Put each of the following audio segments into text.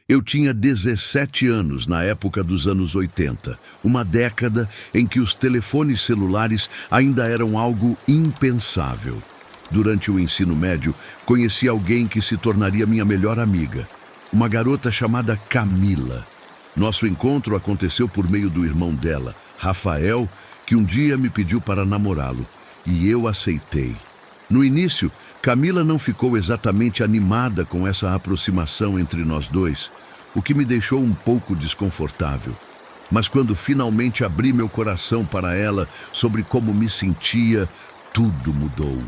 Eu tinha 17 anos na época dos anos 80, uma década em que os telefones celulares ainda eram algo impensável. Durante o ensino médio, conheci alguém que se tornaria minha melhor amiga, uma garota chamada Camila. Nosso encontro aconteceu por meio do irmão dela, Rafael, que um dia me pediu para namorá-lo, e eu aceitei. No início, Camila não ficou exatamente animada com essa aproximação entre nós dois, o que me deixou um pouco desconfortável. Mas quando finalmente abri meu coração para ela sobre como me sentia, tudo mudou.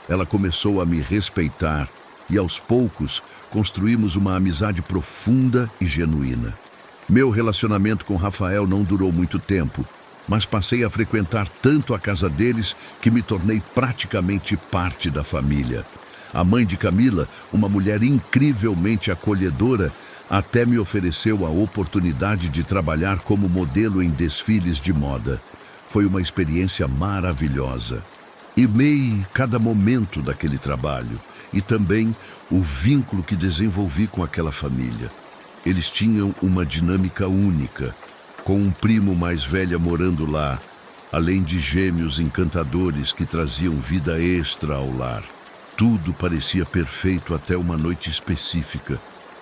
Ela começou a me respeitar e, aos poucos, construímos uma amizade profunda e genuína. Meu relacionamento com Rafael não durou muito tempo, mas passei a frequentar tanto a casa deles que me tornei praticamente parte da família. A mãe de Camila, uma mulher incrivelmente acolhedora, até me ofereceu a oportunidade de trabalhar como modelo em desfiles de moda. Foi uma experiência maravilhosa. Amei cada momento daquele trabalho e também o vínculo que desenvolvi com aquela família. Eles tinham uma dinâmica única, com um primo mais velho morando lá, além de gêmeos encantadores que traziam vida extra ao lar. Tudo parecia perfeito até uma noite específica,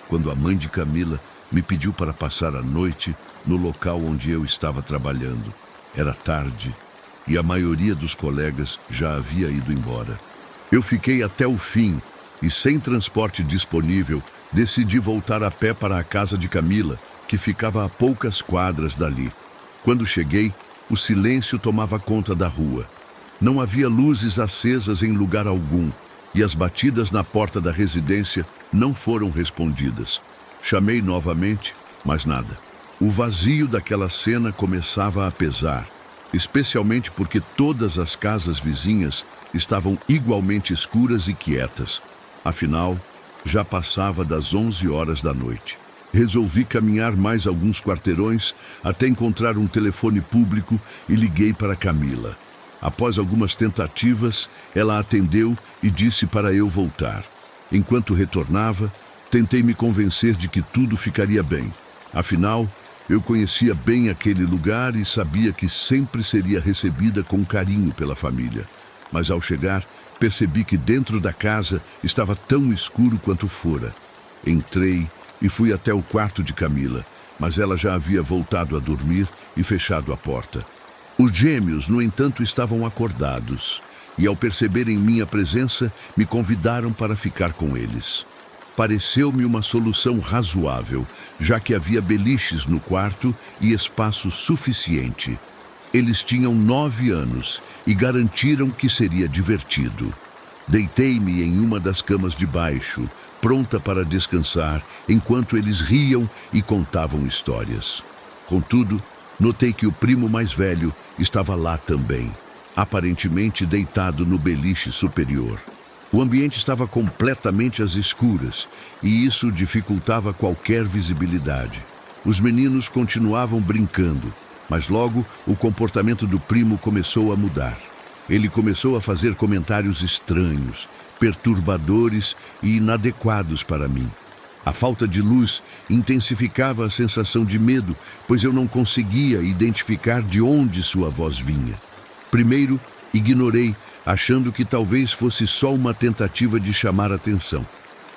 quando a mãe de Camila me pediu para passar a noite no local onde eu estava trabalhando. Era tarde e a maioria dos colegas já havia ido embora. Eu fiquei até o fim e, sem transporte disponível, decidi voltar a pé para a casa de Camila, que ficava a poucas quadras dali. Quando cheguei, o silêncio tomava conta da rua. Não havia luzes acesas em lugar algum, e as batidas na porta da residência não foram respondidas. Chamei novamente, mas nada. O vazio daquela cena começava a pesar, especialmente porque todas as casas vizinhas estavam igualmente escuras e quietas. Afinal, já passava das 11 horas da noite. Resolvi caminhar mais alguns quarteirões até encontrar um telefone público e liguei para Camila. Após algumas tentativas, ela atendeu e disse para eu voltar. Enquanto retornava, tentei me convencer de que tudo ficaria bem. Afinal, eu conhecia bem aquele lugar e sabia que sempre seria recebida com carinho pela família. Mas ao chegar, percebi que dentro da casa estava tão escuro quanto fora. Entrei e fui até o quarto de Camila, mas ela já havia voltado a dormir e fechado a porta. Os gêmeos, no entanto, estavam acordados, e ao perceberem minha presença, me convidaram para ficar com eles. Pareceu-me uma solução razoável, já que havia beliches no quarto e espaço suficiente. Eles tinham 9 anos e garantiram que seria divertido. Deitei-me em uma das camas de baixo, pronta para descansar, enquanto eles riam e contavam histórias. Contudo, notei que o primo mais velho estava lá também, aparentemente deitado no beliche superior. O ambiente estava completamente às escuras, e isso dificultava qualquer visibilidade. Os meninos continuavam brincando, mas logo o comportamento do primo começou a mudar. Ele começou a fazer comentários estranhos, perturbadores e inadequados para mim. A falta de luz intensificava a sensação de medo, pois eu não conseguia identificar de onde sua voz vinha. Primeiro, ignorei, achando que talvez fosse só uma tentativa de chamar atenção.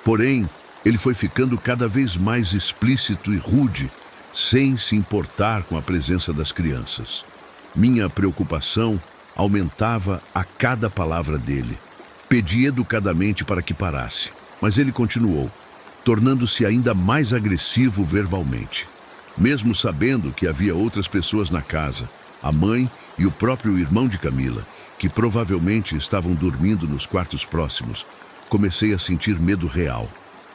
Porém, ele foi ficando cada vez mais explícito e rude, sem se importar com a presença das crianças. Minha preocupação aumentava a cada palavra dele. Pedi educadamente para que parasse, mas ele continuou, tornando-se ainda mais agressivo verbalmente. Mesmo sabendo que havia outras pessoas na casa, a mãe e o próprio irmão de Camila, que provavelmente estavam dormindo nos quartos próximos, comecei a sentir medo real.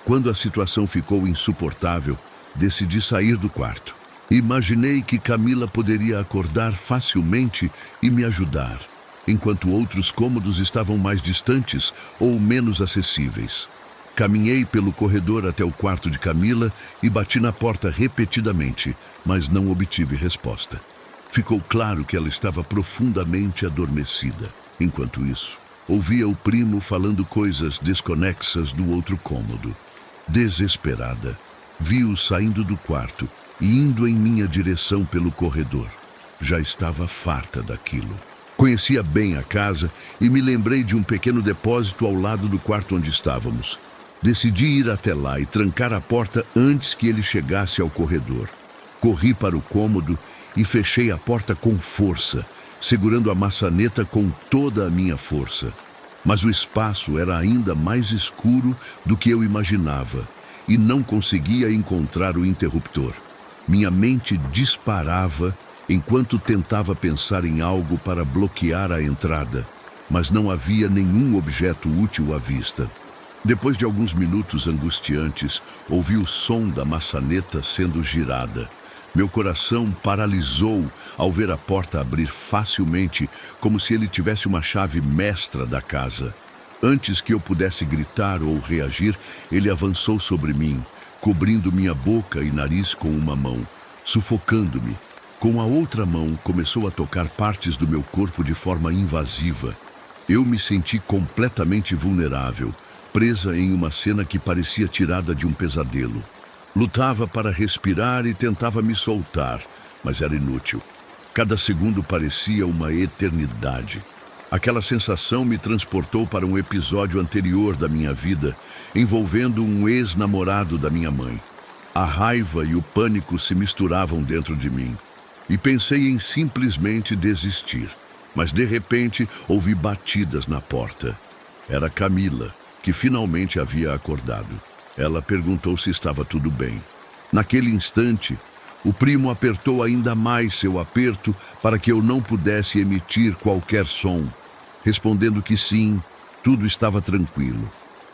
Quando a situação ficou insuportável, decidi sair do quarto. Imaginei que Camila poderia acordar facilmente e me ajudar, enquanto outros cômodos estavam mais distantes ou menos acessíveis. Caminhei pelo corredor até o quarto de Camila e bati na porta repetidamente, mas não obtive resposta. Ficou claro que ela estava profundamente adormecida. Enquanto isso, ouvia o primo falando coisas desconexas do outro cômodo. Desesperada, Vi-o saindo do quarto e indo em minha direção pelo corredor. Já estava farta daquilo. Conhecia bem a casa e me lembrei de um pequeno depósito ao lado do quarto onde estávamos. Decidi ir até lá e trancar a porta antes que ele chegasse ao corredor. Corri para o cômodo e fechei a porta com força, segurando a maçaneta com toda a minha força. Mas o espaço era ainda mais escuro do que eu imaginava e não conseguia encontrar o interruptor. Minha mente disparava enquanto tentava pensar em algo para bloquear a entrada, mas não havia nenhum objeto útil à vista. Depois de alguns minutos angustiantes, ouvi o som da maçaneta sendo girada. Meu coração paralisou ao ver a porta abrir facilmente, como se ele tivesse uma chave mestra da casa. Antes que eu pudesse gritar ou reagir, ele avançou sobre mim, cobrindo minha boca e nariz com uma mão, sufocando-me. Com a outra mão, começou a tocar partes do meu corpo de forma invasiva. Eu me senti completamente vulnerável, presa em uma cena que parecia tirada de um pesadelo. Lutava para respirar e tentava me soltar, mas era inútil. Cada segundo parecia uma eternidade. Aquela sensação me transportou para um episódio anterior da minha vida, envolvendo um ex-namorado da minha mãe. A raiva e o pânico se misturavam dentro de mim. E pensei em simplesmente desistir. Mas de repente ouvi batidas na porta. Era Camila, que finalmente havia acordado. Ela perguntou se estava tudo bem. Naquele instante, o primo apertou ainda mais seu aperto para que eu não pudesse emitir qualquer som. Respondendo que sim, tudo estava tranquilo.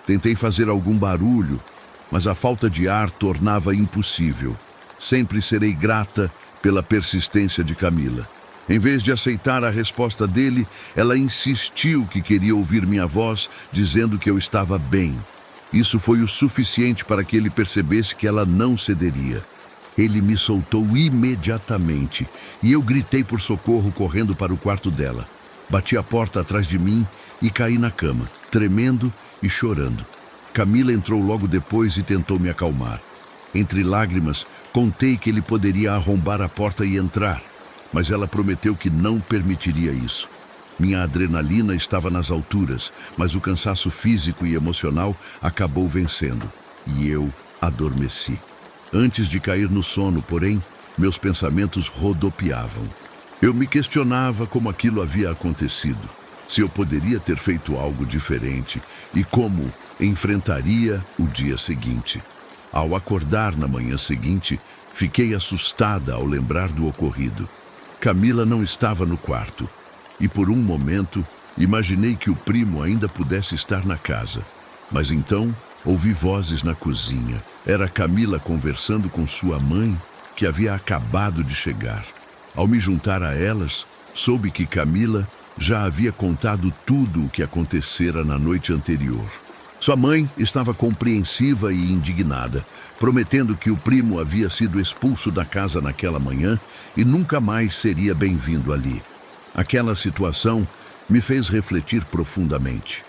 Tentei fazer algum barulho, mas a falta de ar tornava impossível. Sempre serei grata pela persistência de Camila. Em vez de aceitar a resposta dele, ela insistiu que queria ouvir minha voz, dizendo que eu estava bem. Isso foi o suficiente para que ele percebesse que ela não cederia. Ele me soltou imediatamente e eu gritei por socorro correndo para o quarto dela. Bati a porta atrás de mim e caí na cama, tremendo e chorando. Camila entrou logo depois e tentou me acalmar. Entre lágrimas, contei que ele poderia arrombar a porta e entrar, mas ela prometeu que não permitiria isso. Minha adrenalina estava nas alturas, mas o cansaço físico e emocional acabou vencendo, e eu adormeci. Antes de cair no sono, porém, meus pensamentos rodopiavam. Eu me questionava como aquilo havia acontecido, se eu poderia ter feito algo diferente e como enfrentaria o dia seguinte. Ao acordar na manhã seguinte, fiquei assustada ao lembrar do ocorrido. Camila não estava no quarto, e por um momento imaginei que o primo ainda pudesse estar na casa. Mas então ouvi vozes na cozinha. Era Camila conversando com sua mãe, que havia acabado de chegar. Ao me juntar a elas, soube que Camila já havia contado tudo o que acontecera na noite anterior. Sua mãe estava compreensiva e indignada, prometendo que o primo havia sido expulso da casa naquela manhã e nunca mais seria bem-vindo ali. Aquela situação me fez refletir profundamente.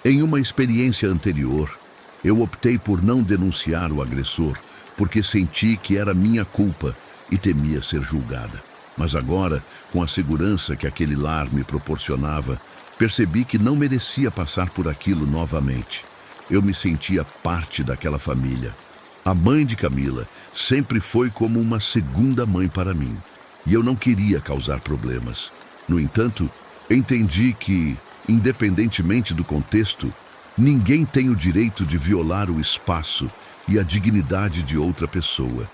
Em uma experiência anterior, eu optei por não denunciar o agressor, porque senti que era minha culpa e temia ser julgada. Mas agora, com a segurança que aquele lar me proporcionava, percebi que não merecia passar por aquilo novamente. Eu me sentia parte daquela família. A mãe de Camila sempre foi como uma segunda mãe para mim, e eu não queria causar problemas. No entanto, entendi que, independentemente do contexto, ninguém tem o direito de violar o espaço e a dignidade de outra pessoa.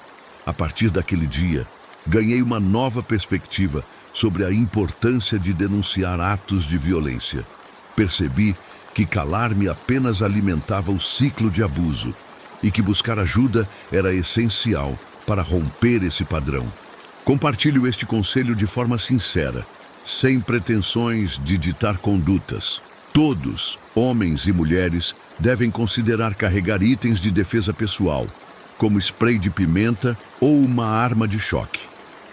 A partir daquele dia, ganhei uma nova perspectiva sobre a importância de denunciar atos de violência. Percebi que calar-me apenas alimentava o ciclo de abuso e que buscar ajuda era essencial para romper esse padrão. Compartilho este conselho de forma sincera, sem pretensões de ditar condutas. Todos, homens e mulheres, devem considerar carregar itens de defesa pessoal, como spray de pimenta ou uma arma de choque.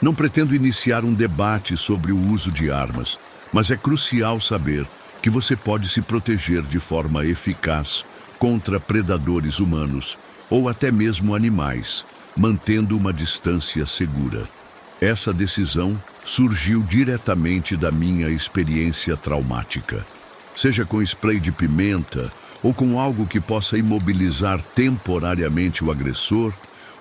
Não pretendo iniciar um debate sobre o uso de armas, mas é crucial saber que você pode se proteger de forma eficaz contra predadores humanos, ou até mesmo animais, mantendo uma distância segura. Essa decisão surgiu diretamente da minha experiência traumática. Seja com spray de pimenta ou com algo que possa imobilizar temporariamente o agressor,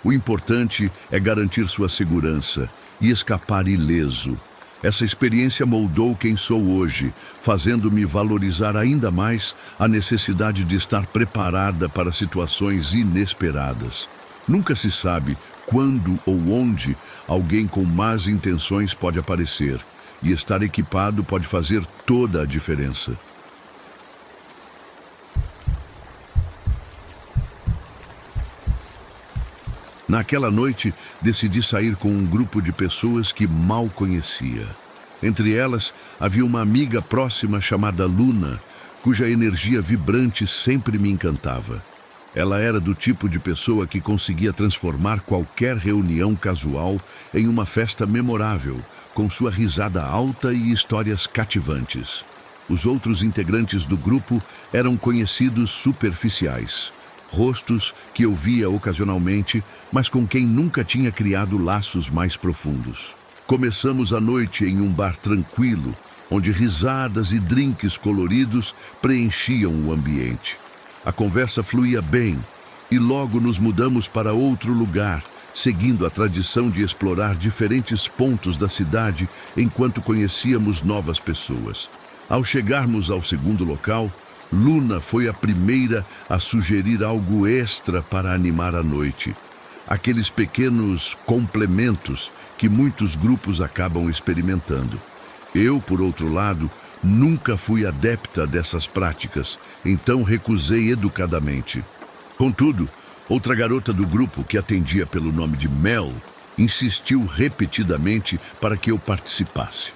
o importante é garantir sua segurança e escapar ileso. Essa experiência moldou quem sou hoje, fazendo-me valorizar ainda mais a necessidade de estar preparada para situações inesperadas. Nunca se sabe quando ou onde alguém com más intenções pode aparecer, e estar equipado pode fazer toda a diferença. Naquela noite, decidi sair com um grupo de pessoas que mal conhecia. Entre elas, havia uma amiga próxima chamada Luna, cuja energia vibrante sempre me encantava. Ela era do tipo de pessoa que conseguia transformar qualquer reunião casual em uma festa memorável, com sua risada alta e histórias cativantes. Os outros integrantes do grupo eram conhecidos superficiais. Rostos que eu via ocasionalmente, mas com quem nunca tinha criado laços mais profundos. Começamos a noite em um bar tranquilo, onde risadas e drinks coloridos preenchiam o ambiente. A conversa fluía bem e logo nos mudamos para outro lugar, seguindo a tradição de explorar diferentes pontos da cidade enquanto conhecíamos novas pessoas. Ao chegarmos ao segundo local, Luna foi a primeira a sugerir algo extra para animar a noite. Aqueles pequenos complementos que muitos grupos acabam experimentando. Eu, por outro lado, nunca fui adepta dessas práticas, então recusei educadamente. Contudo, outra garota do grupo, que atendia pelo nome de Mel, insistiu repetidamente para que eu participasse.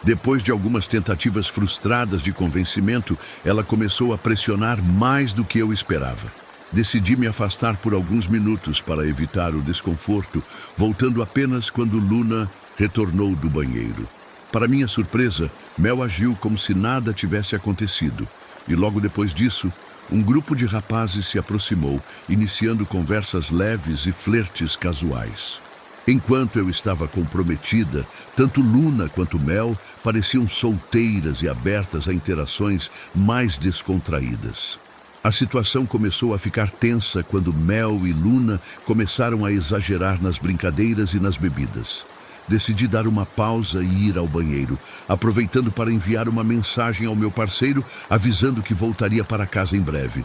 Depois de algumas tentativas frustradas de convencimento, ela começou a pressionar mais do que eu esperava. Decidi me afastar por alguns minutos para evitar o desconforto, voltando apenas quando Luna retornou do banheiro. Para minha surpresa, Mel agiu como se nada tivesse acontecido, e logo depois disso, um grupo de rapazes se aproximou, iniciando conversas leves e flertes casuais. Enquanto eu estava comprometida, tanto Luna quanto Mel pareciam solteiras e abertas a interações mais descontraídas. A situação começou a ficar tensa quando Mel e Luna começaram a exagerar nas brincadeiras e nas bebidas. Decidi dar uma pausa e ir ao banheiro, aproveitando para enviar uma mensagem ao meu parceiro, avisando que voltaria para casa em breve.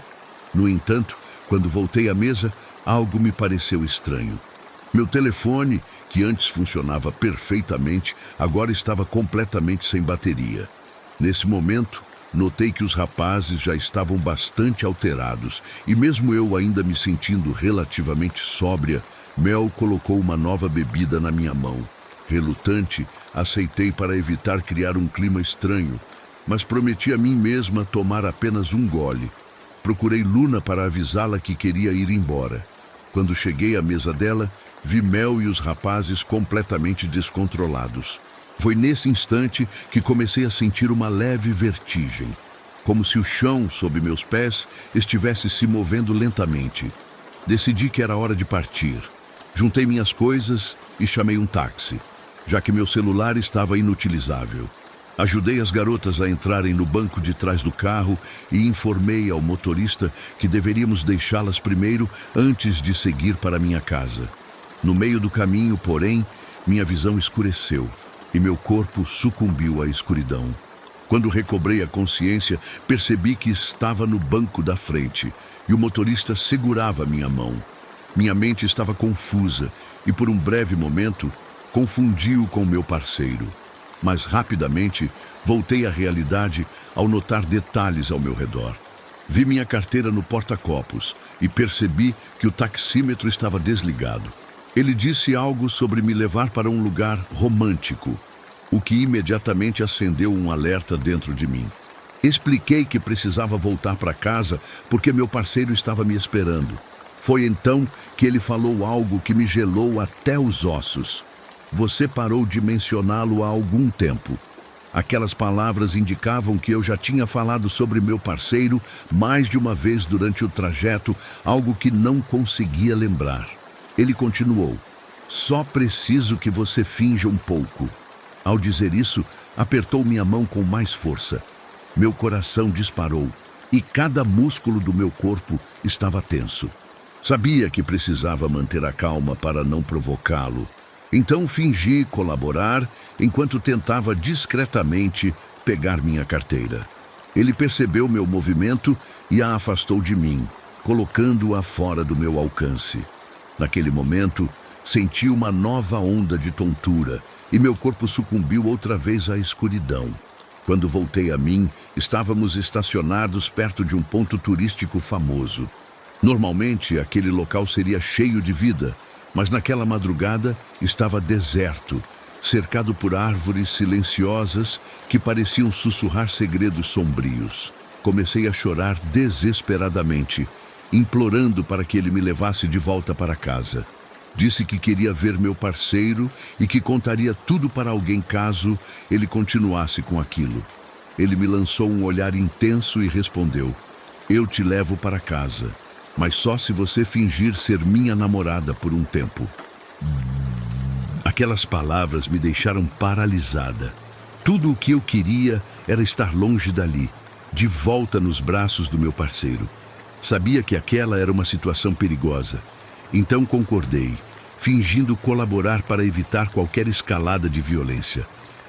No entanto, quando voltei à mesa, algo me pareceu estranho. Meu telefone, que antes funcionava perfeitamente, agora estava completamente sem bateria. Nesse momento, notei que os rapazes já estavam bastante alterados e mesmo eu ainda me sentindo relativamente sóbria, Mel colocou uma nova bebida na minha mão. Relutante, aceitei para evitar criar um clima estranho, mas prometi a mim mesma tomar apenas um gole. Procurei Luna para avisá-la que queria ir embora. Quando cheguei à mesa dela, vi Mel e os rapazes completamente descontrolados. Foi nesse instante que comecei a sentir uma leve vertigem, como se o chão sob meus pés estivesse se movendo lentamente. Decidi que era hora de partir. Juntei minhas coisas e chamei um táxi, já que meu celular estava inutilizável. Ajudei as garotas a entrarem no banco de trás do carro e informei ao motorista que deveríamos deixá-las primeiro antes de seguir para minha casa. No meio do caminho, porém, minha visão escureceu e meu corpo sucumbiu à escuridão. Quando recobrei a consciência, percebi que estava no banco da frente e o motorista segurava minha mão. Minha mente estava confusa e, por um breve momento, confundi-o com meu parceiro. Mas rapidamente voltei à realidade ao notar detalhes ao meu redor. Vi minha carteira no porta-copos e percebi que o taxímetro estava desligado. Ele disse algo sobre me levar para um lugar romântico, o que imediatamente acendeu um alerta dentro de mim. Expliquei que precisava voltar para casa porque meu parceiro estava me esperando. Foi então que ele falou algo que me gelou até os ossos. Você parou de mencioná-lo há algum tempo. Aquelas palavras indicavam que eu já tinha falado sobre meu parceiro mais de uma vez durante o trajeto, algo que não conseguia lembrar. Ele continuou: "Só preciso que você finja um pouco." Ao dizer isso, apertou minha mão com mais força. Meu coração disparou e cada músculo do meu corpo estava tenso. Sabia que precisava manter a calma para não provocá-lo. Então fingi colaborar enquanto tentava discretamente pegar minha carteira. Ele percebeu meu movimento e a afastou de mim, colocando-a fora do meu alcance. Naquele momento, senti uma nova onda de tontura e meu corpo sucumbiu outra vez à escuridão. Quando voltei a mim, estávamos estacionados perto de um ponto turístico famoso. Normalmente, aquele local seria cheio de vida, mas naquela madrugada estava deserto, cercado por árvores silenciosas que pareciam sussurrar segredos sombrios. Comecei a chorar desesperadamente, implorando para que ele me levasse de volta para casa. Disse que queria ver meu parceiro e que contaria tudo para alguém caso ele continuasse com aquilo. Ele me lançou um olhar intenso e respondeu: "Eu te levo para casa, mas só se você fingir ser minha namorada por um tempo." Aquelas palavras me deixaram paralisada. Tudo o que eu queria era estar longe dali, de volta nos braços do meu parceiro. Sabia que aquela era uma situação perigosa. Então concordei, fingindo colaborar para evitar qualquer escalada de violência.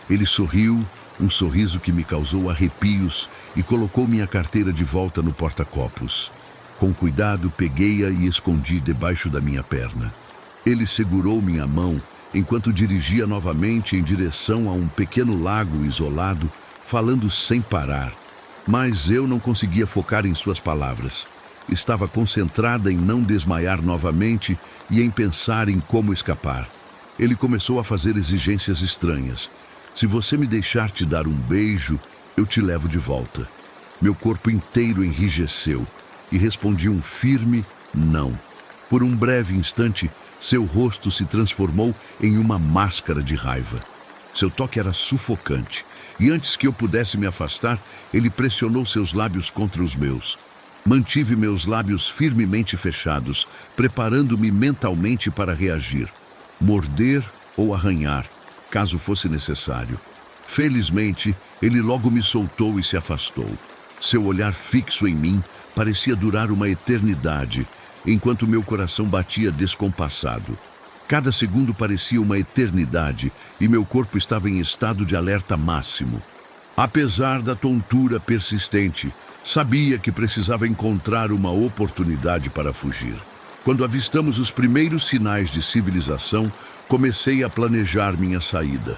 Ele sorriu, um sorriso que me causou arrepios, e colocou minha carteira de volta no porta-copos. Com cuidado, peguei-a e escondi debaixo da minha perna. Ele segurou minha mão enquanto dirigia novamente em direção a um pequeno lago isolado, falando sem parar. Mas eu não conseguia focar em suas palavras. Estava concentrada em não desmaiar novamente e em pensar em como escapar. Ele começou a fazer exigências estranhas. "Se você me deixar te dar um beijo, eu te levo de volta." Meu corpo inteiro enrijeceu e respondi um firme não. Por um breve instante, seu rosto se transformou em uma máscara de raiva. Seu toque era sufocante, e antes que eu pudesse me afastar, ele pressionou seus lábios contra os meus. Mantive meus lábios firmemente fechados, preparando-me mentalmente para reagir, morder ou arranhar, caso fosse necessário. Felizmente, ele logo me soltou e se afastou. Seu olhar fixo em mim parecia durar uma eternidade, enquanto meu coração batia descompassado. Cada segundo parecia uma eternidade e meu corpo estava em estado de alerta máximo. Apesar da tontura persistente, sabia que precisava encontrar uma oportunidade para fugir. Quando avistamos os primeiros sinais de civilização, comecei a planejar minha saída.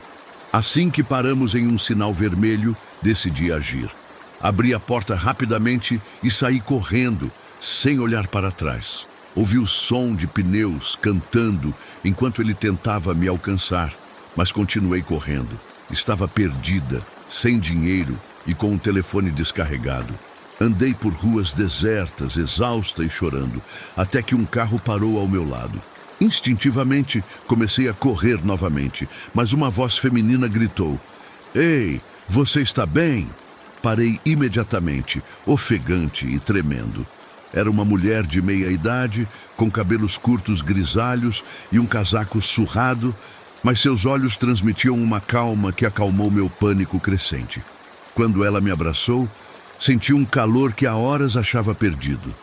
Assim que paramos em um sinal vermelho, decidi agir. Abri a porta rapidamente e saí correndo, sem olhar para trás. Ouvi o som de pneus cantando enquanto ele tentava me alcançar, mas continuei correndo. Estava perdida, sem dinheiro e com o telefone descarregado. Andei por ruas desertas, exausta e chorando, até que um carro parou ao meu lado. Instintivamente, comecei a correr novamente, mas uma voz feminina gritou: "Ei, você está bem?" Parei imediatamente, ofegante e tremendo. Era uma mulher de meia idade, com cabelos curtos grisalhos e um casaco surrado, mas seus olhos transmitiam uma calma que acalmou meu pânico crescente. Quando ela me abraçou, senti um calor que há horas achava perdido.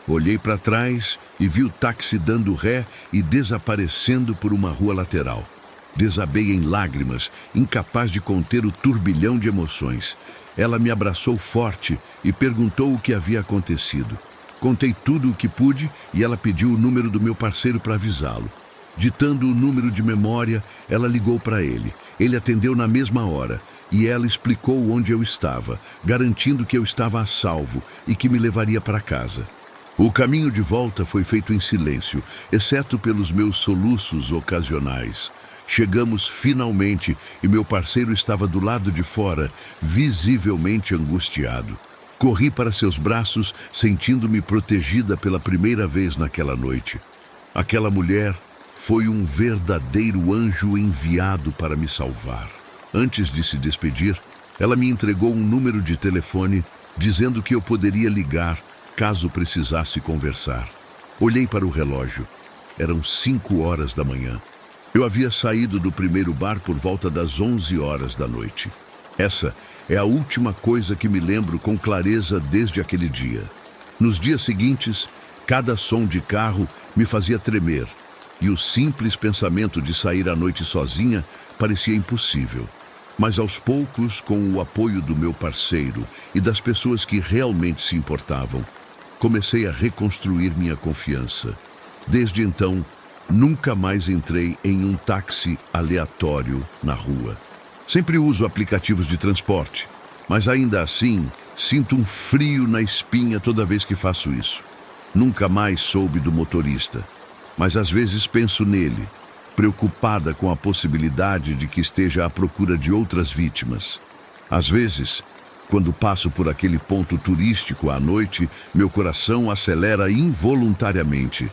Olhei para trás e vi o táxi dando ré e desaparecendo por uma rua lateral. Desabei em lágrimas, incapaz de conter o turbilhão de emoções. Ela me abraçou forte e perguntou o que havia acontecido. Contei tudo o que pude e ela pediu o número do meu parceiro para avisá-lo. Ditando o número de memória, ela ligou para ele. Ele atendeu na mesma hora e ela explicou onde eu estava, garantindo que eu estava a salvo e que me levaria para casa. O caminho de volta foi feito em silêncio, exceto pelos meus soluços ocasionais. Chegamos finalmente e meu parceiro estava do lado de fora, visivelmente angustiado. Corri para seus braços, sentindo-me protegida pela primeira vez naquela noite. Aquela mulher foi um verdadeiro anjo enviado para me salvar. Antes de se despedir, Ela me entregou um número de telefone dizendo que eu poderia ligar caso precisasse conversar. Olhei para o relógio. Eram 5 horas da manhã. Eu havia saído do primeiro bar por volta das 11 horas da noite. Essa é a última coisa que me lembro com clareza desde aquele dia. Nos dias seguintes, cada som de carro me fazia tremer, e o simples pensamento de sair à noite sozinha parecia impossível. Mas aos poucos, com o apoio do meu parceiro e das pessoas que realmente se importavam, comecei a reconstruir minha confiança. Desde então, nunca mais entrei em um táxi aleatório na rua. Sempre uso aplicativos de transporte, mas ainda assim sinto um frio na espinha toda vez que faço isso. Nunca mais soube do motorista, mas às vezes penso nele, preocupada com a possibilidade de que esteja à procura de outras vítimas. Às vezes, quando passo por aquele ponto turístico à noite, meu coração acelera involuntariamente.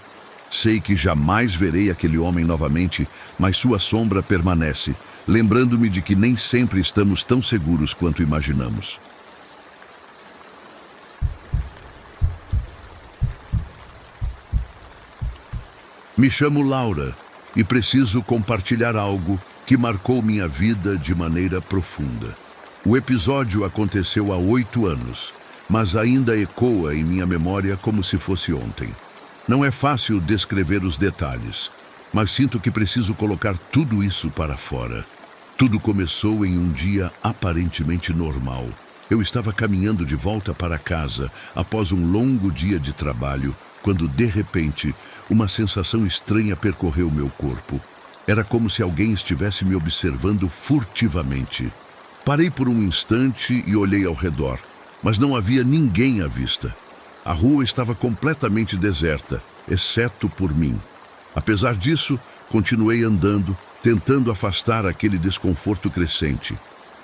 Sei que jamais verei aquele homem novamente, mas sua sombra permanece, lembrando-me de que nem sempre estamos tão seguros quanto imaginamos. Me chamo Laura e preciso compartilhar algo que marcou minha vida de maneira profunda. O episódio aconteceu há 8 anos, mas ainda ecoa em minha memória como se fosse ontem. Não é fácil descrever os detalhes, mas sinto que preciso colocar tudo isso para fora. Tudo começou em um dia aparentemente normal. Eu estava caminhando de volta para casa após um longo dia de trabalho, quando, de repente, uma sensação estranha percorreu meu corpo. Era como se alguém estivesse me observando furtivamente. Parei por um instante e olhei ao redor, mas não havia ninguém à vista. A rua estava completamente deserta, exceto por mim. Apesar disso, continuei andando, tentando afastar aquele desconforto crescente.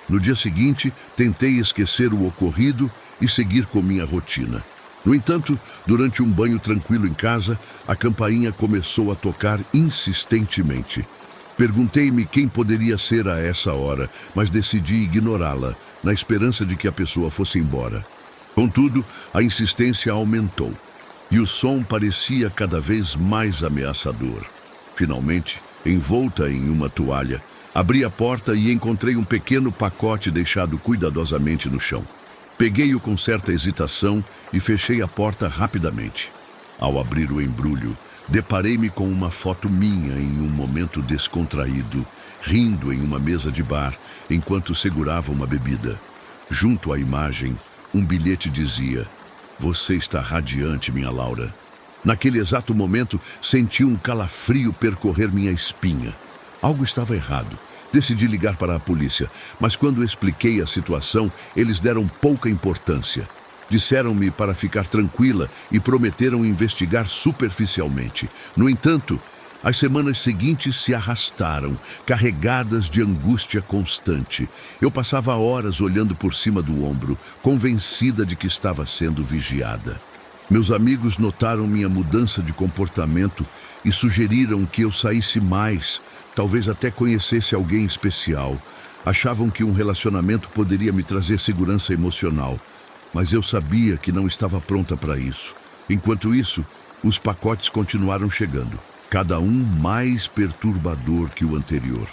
No dia seguinte, tentei esquecer o ocorrido e seguir com minha rotina. No entanto, durante um banho tranquilo em casa, a campainha começou a tocar insistentemente. Perguntei-me quem poderia ser a essa hora, mas decidi ignorá-la, na esperança de que a pessoa fosse embora. Contudo, a insistência aumentou, e o som parecia cada vez mais ameaçador. Finalmente, envolta em uma toalha, abri a porta e encontrei um pequeno pacote deixado cuidadosamente no chão. Peguei-o com certa hesitação e fechei a porta rapidamente. Ao abrir o embrulho, deparei-me com uma foto minha em um momento descontraído, rindo em uma mesa de bar, enquanto segurava uma bebida. Junto à imagem, um bilhete dizia: "Você está radiante, minha Laura." Naquele exato momento, senti um calafrio percorrer minha espinha. Algo estava errado. Decidi ligar para a polícia, mas quando expliquei a situação, eles deram pouca importância. Disseram-me para ficar tranquila e prometeram investigar superficialmente. No entanto, as semanas seguintes se arrastaram, carregadas de angústia constante. Eu passava horas olhando por cima do ombro, convencida de que estava sendo vigiada. Meus amigos notaram minha mudança de comportamento e sugeriram que eu saísse mais, talvez até conhecesse alguém especial. Achavam que um relacionamento poderia me trazer segurança emocional, mas eu sabia que não estava pronta para isso. Enquanto isso, os pacotes continuaram chegando, cada um mais perturbador que o anterior.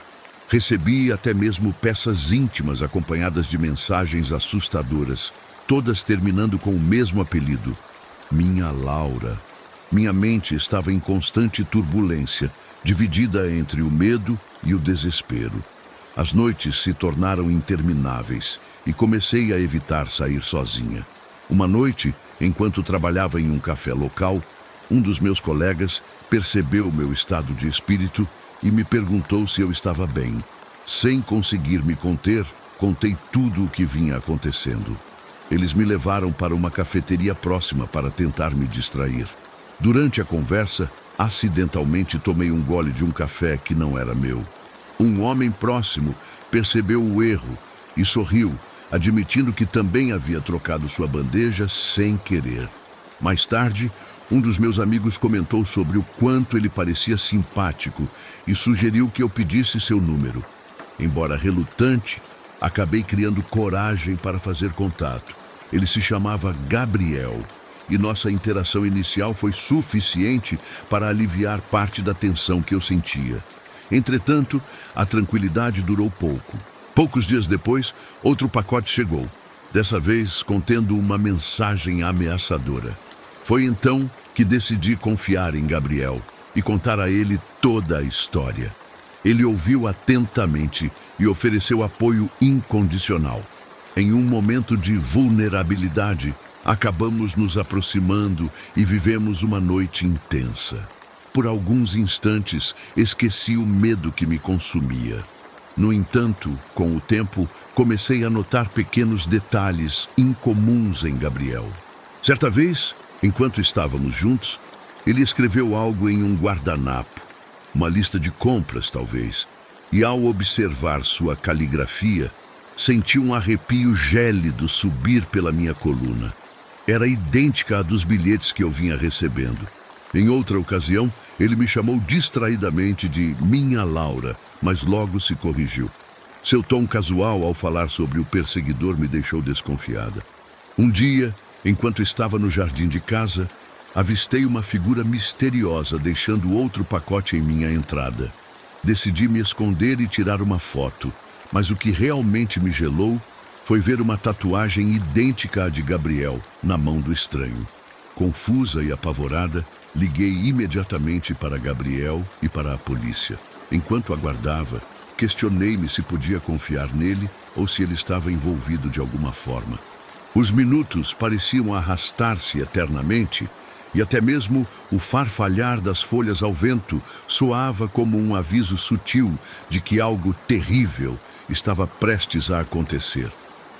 Recebi até mesmo peças íntimas acompanhadas de mensagens assustadoras, todas terminando com o mesmo apelido: Minha Laura. Minha mente estava em constante turbulência, dividida entre o medo e o desespero. As noites se tornaram intermináveis e comecei a evitar sair sozinha. Uma noite, enquanto trabalhava em um café local, um dos meus colegas percebeu meu estado de espírito e me perguntou se eu estava bem. Sem conseguir me conter, contei tudo o que vinha acontecendo. Eles me levaram para uma cafeteria próxima para tentar me distrair. Durante a conversa, acidentalmente tomei um gole de um café que não era meu. Um homem próximo percebeu o erro e sorriu, admitindo que também havia trocado sua bandeja sem querer. Mais tarde, um dos meus amigos comentou sobre o quanto ele parecia simpático e sugeriu que eu pedisse seu número. Embora relutante, Acabei criando coragem para fazer contato. Ele se chamava Gabriel, e nossa interação inicial foi suficiente para aliviar parte da tensão que eu sentia. Entretanto, a tranquilidade durou pouco. Poucos dias depois, outro pacote chegou, dessa vez contendo uma mensagem ameaçadora. Foi então que decidi confiar em Gabriel e contar a ele toda a história. Ele ouviu atentamente e ofereceu apoio incondicional. Em um momento de vulnerabilidade, acabamos nos aproximando e vivemos uma noite intensa. Por alguns instantes, esqueci o medo que me consumia. No entanto, com o tempo, comecei a notar pequenos detalhes incomuns em Gabriel. Certa vez, enquanto estávamos juntos, ele escreveu algo em um guardanapo, uma lista de compras, talvez, e ao observar sua caligrafia, senti um arrepio gélido subir pela minha coluna. Era idêntica à dos bilhetes que eu vinha recebendo. Em outra ocasião, ele me chamou distraidamente de Minha Laura, mas logo se corrigiu. Seu tom casual ao falar sobre o perseguidor me deixou desconfiada. Um dia, enquanto estava no jardim de casa, avistei uma figura misteriosa deixando outro pacote em minha entrada. Decidi me esconder e tirar uma foto, mas o que realmente me gelou foi ver uma tatuagem idêntica à de Gabriel na mão do estranho. Confusa e apavorada, liguei imediatamente para Gabriel e para a polícia. Enquanto aguardava, questionei-me se podia confiar nele ou se ele estava envolvido de alguma forma. Os minutos pareciam arrastar-se eternamente e até mesmo o farfalhar das folhas ao vento soava como um aviso sutil de que algo terrível estava prestes a acontecer.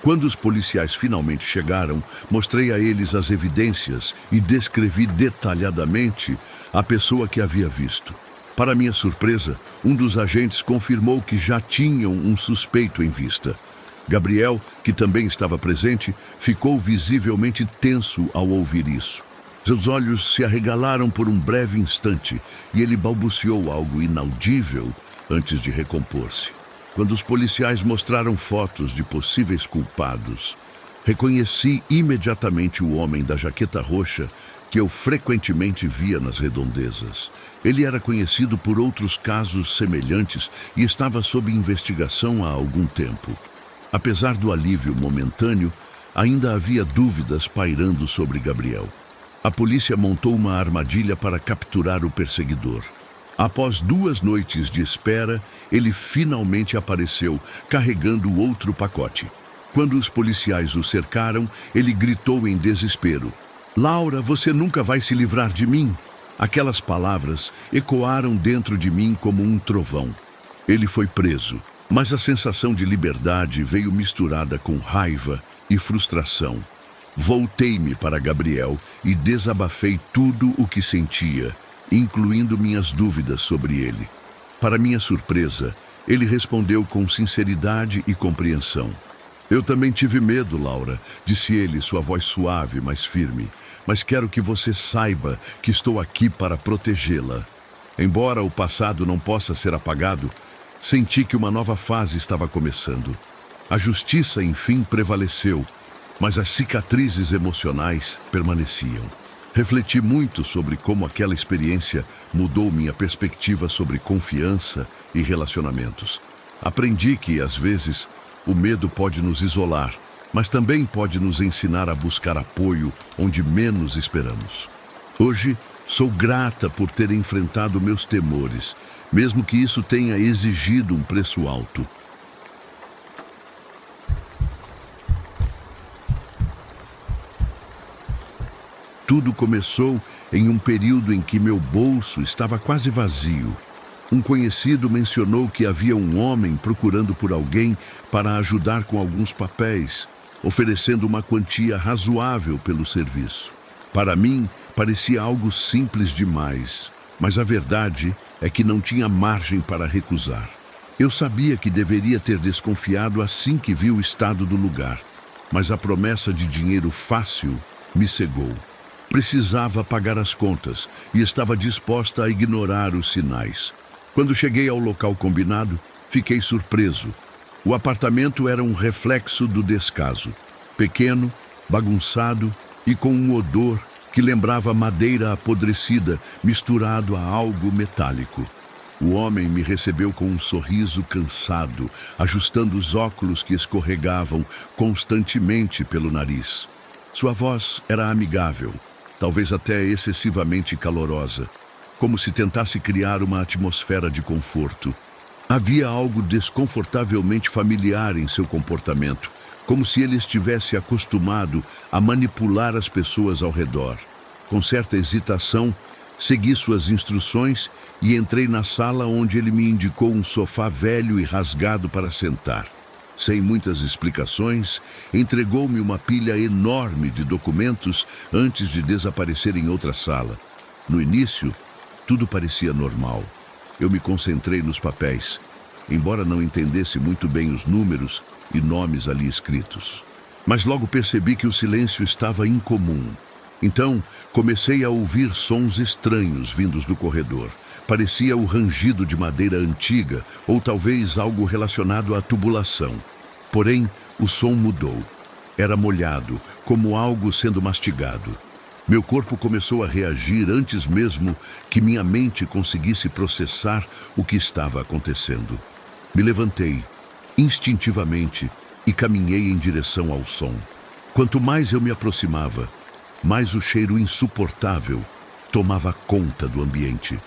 Quando os policiais finalmente chegaram, mostrei a eles as evidências e descrevi detalhadamente a pessoa que havia visto. Para minha surpresa, um dos agentes confirmou que já tinham um suspeito em vista. Gabriel, que também estava presente, ficou visivelmente tenso ao ouvir isso. Seus olhos se arregalaram por um breve instante e ele balbuciou algo inaudível antes de recompor-se. Quando os policiais mostraram fotos de possíveis culpados, reconheci imediatamente o homem da jaqueta roxa que eu frequentemente via nas redondezas. Ele era conhecido por outros casos semelhantes e estava sob investigação há algum tempo. Apesar do alívio momentâneo, ainda havia dúvidas pairando sobre Gabriel. A polícia montou uma armadilha para capturar o perseguidor. Após 2 noites de espera, ele finalmente apareceu, carregando outro pacote. Quando os policiais o cercaram, ele gritou em desespero: "Laura, você nunca vai se livrar de mim!" Aquelas palavras ecoaram dentro de mim como um trovão. Ele foi preso, mas a sensação de liberdade veio misturada com raiva e frustração. Voltei-me para Gabriel e desabafei tudo o que sentia, incluindo minhas dúvidas sobre ele. Para minha surpresa, ele respondeu com sinceridade e compreensão. "Eu também tive medo, Laura", disse ele, sua voz suave, mas firme. "Mas quero que você saiba que estou aqui para protegê-la." Embora o passado não possa ser apagado, senti que uma nova fase estava começando. A justiça, enfim, prevaleceu, mas as cicatrizes emocionais permaneciam. Refleti muito sobre como aquela experiência mudou minha perspectiva sobre confiança e relacionamentos. Aprendi que, às vezes, o medo pode nos isolar, mas também pode nos ensinar a buscar apoio onde menos esperamos. Hoje, sou grata por ter enfrentado meus temores, mesmo que isso tenha exigido um preço alto. Tudo começou em um período em que meu bolso estava quase vazio. Um conhecido mencionou que havia um homem procurando por alguém para ajudar com alguns papéis, oferecendo uma quantia razoável pelo serviço. Para mim, parecia algo simples demais, mas a verdade é que não tinha margem para recusar. Eu sabia que deveria ter desconfiado assim que vi o estado do lugar, mas a promessa de dinheiro fácil me cegou. Precisava pagar as contas e estava disposta a ignorar os sinais. Quando cheguei ao local combinado, fiquei surpreso. O apartamento era um reflexo do descaso. Pequeno, bagunçado e com um odor que lembrava madeira apodrecida misturado a algo metálico. O homem me recebeu com um sorriso cansado, ajustando os óculos que escorregavam constantemente pelo nariz. Sua voz era amigável, talvez até excessivamente calorosa, como se tentasse criar uma atmosfera de conforto. Havia algo desconfortavelmente familiar em seu comportamento, como se ele estivesse acostumado a manipular as pessoas ao redor. Com certa hesitação, segui suas instruções e entrei na sala onde ele me indicou um sofá velho e rasgado para sentar. Sem muitas explicações, entregou-me uma pilha enorme de documentos antes de desaparecer em outra sala. No início, tudo parecia normal. Eu me concentrei nos papéis, embora não entendesse muito bem os números e nomes ali escritos. Mas logo percebi que o silêncio estava incomum. Então, comecei a ouvir sons estranhos vindos do corredor. Parecia o rangido de madeira antiga ou talvez algo relacionado à tubulação. Porém, o som mudou. Era molhado, como algo sendo mastigado. Meu corpo começou a reagir antes mesmo que minha mente conseguisse processar o que estava acontecendo. Me levantei, instintivamente, e caminhei em direção ao som. Quanto mais eu me aproximava, mais o cheiro insuportável tomava conta do ambiente.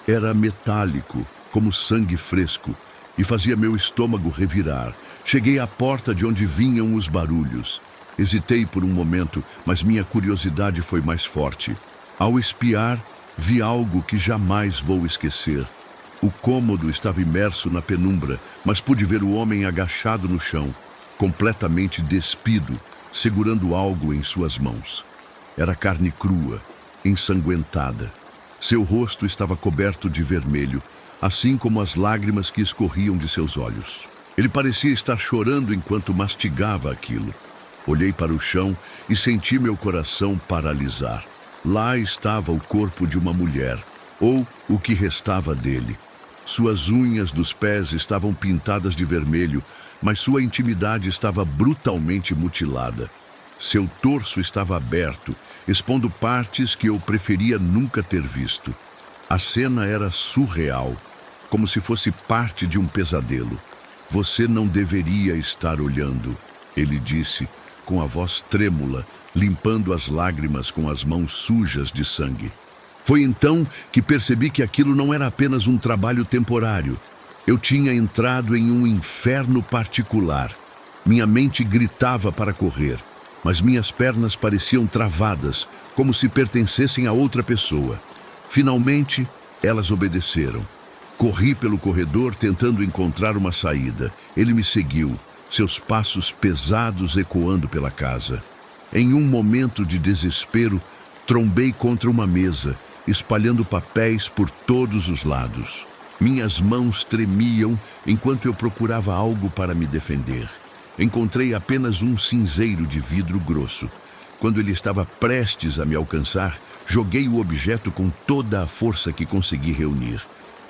Era metálico, como sangue fresco, e fazia meu estômago revirar. Cheguei à porta de onde vinham os barulhos. Hesitei por um momento, mas minha curiosidade foi mais forte. Ao espiar, vi algo que jamais vou esquecer. O cômodo estava imerso na penumbra, mas pude ver o homem agachado no chão, completamente despido, segurando algo em suas mãos. Era carne crua, ensanguentada. Seu rosto estava coberto de vermelho, assim como as lágrimas que escorriam de seus olhos. Ele parecia estar chorando enquanto mastigava aquilo. Olhei para o chão e senti meu coração paralisar. Lá estava o corpo de uma mulher, ou o que restava dele. Suas unhas dos pés estavam pintadas de vermelho, mas sua intimidade estava brutalmente mutilada. Seu torso estava aberto, expondo partes que eu preferia nunca ter visto. A cena era surreal, como se fosse parte de um pesadelo. Você não deveria estar olhando, ele disse, com a voz trêmula, limpando as lágrimas com as mãos sujas de sangue. Foi então que percebi que aquilo não era apenas um trabalho temporário. Eu tinha entrado em um inferno particular. Minha mente gritava para correr, mas minhas pernas pareciam travadas, como se pertencessem a outra pessoa. Finalmente, elas obedeceram. Corri pelo corredor tentando encontrar uma saída. Ele me seguiu, seus passos pesados ecoando pela casa. Em um momento de desespero, trombei contra uma mesa, espalhando papéis por todos os lados. Minhas mãos tremiam enquanto eu procurava algo para me defender. Encontrei apenas um cinzeiro de vidro grosso. Quando ele estava prestes a me alcançar, joguei o objeto com toda a força que consegui reunir.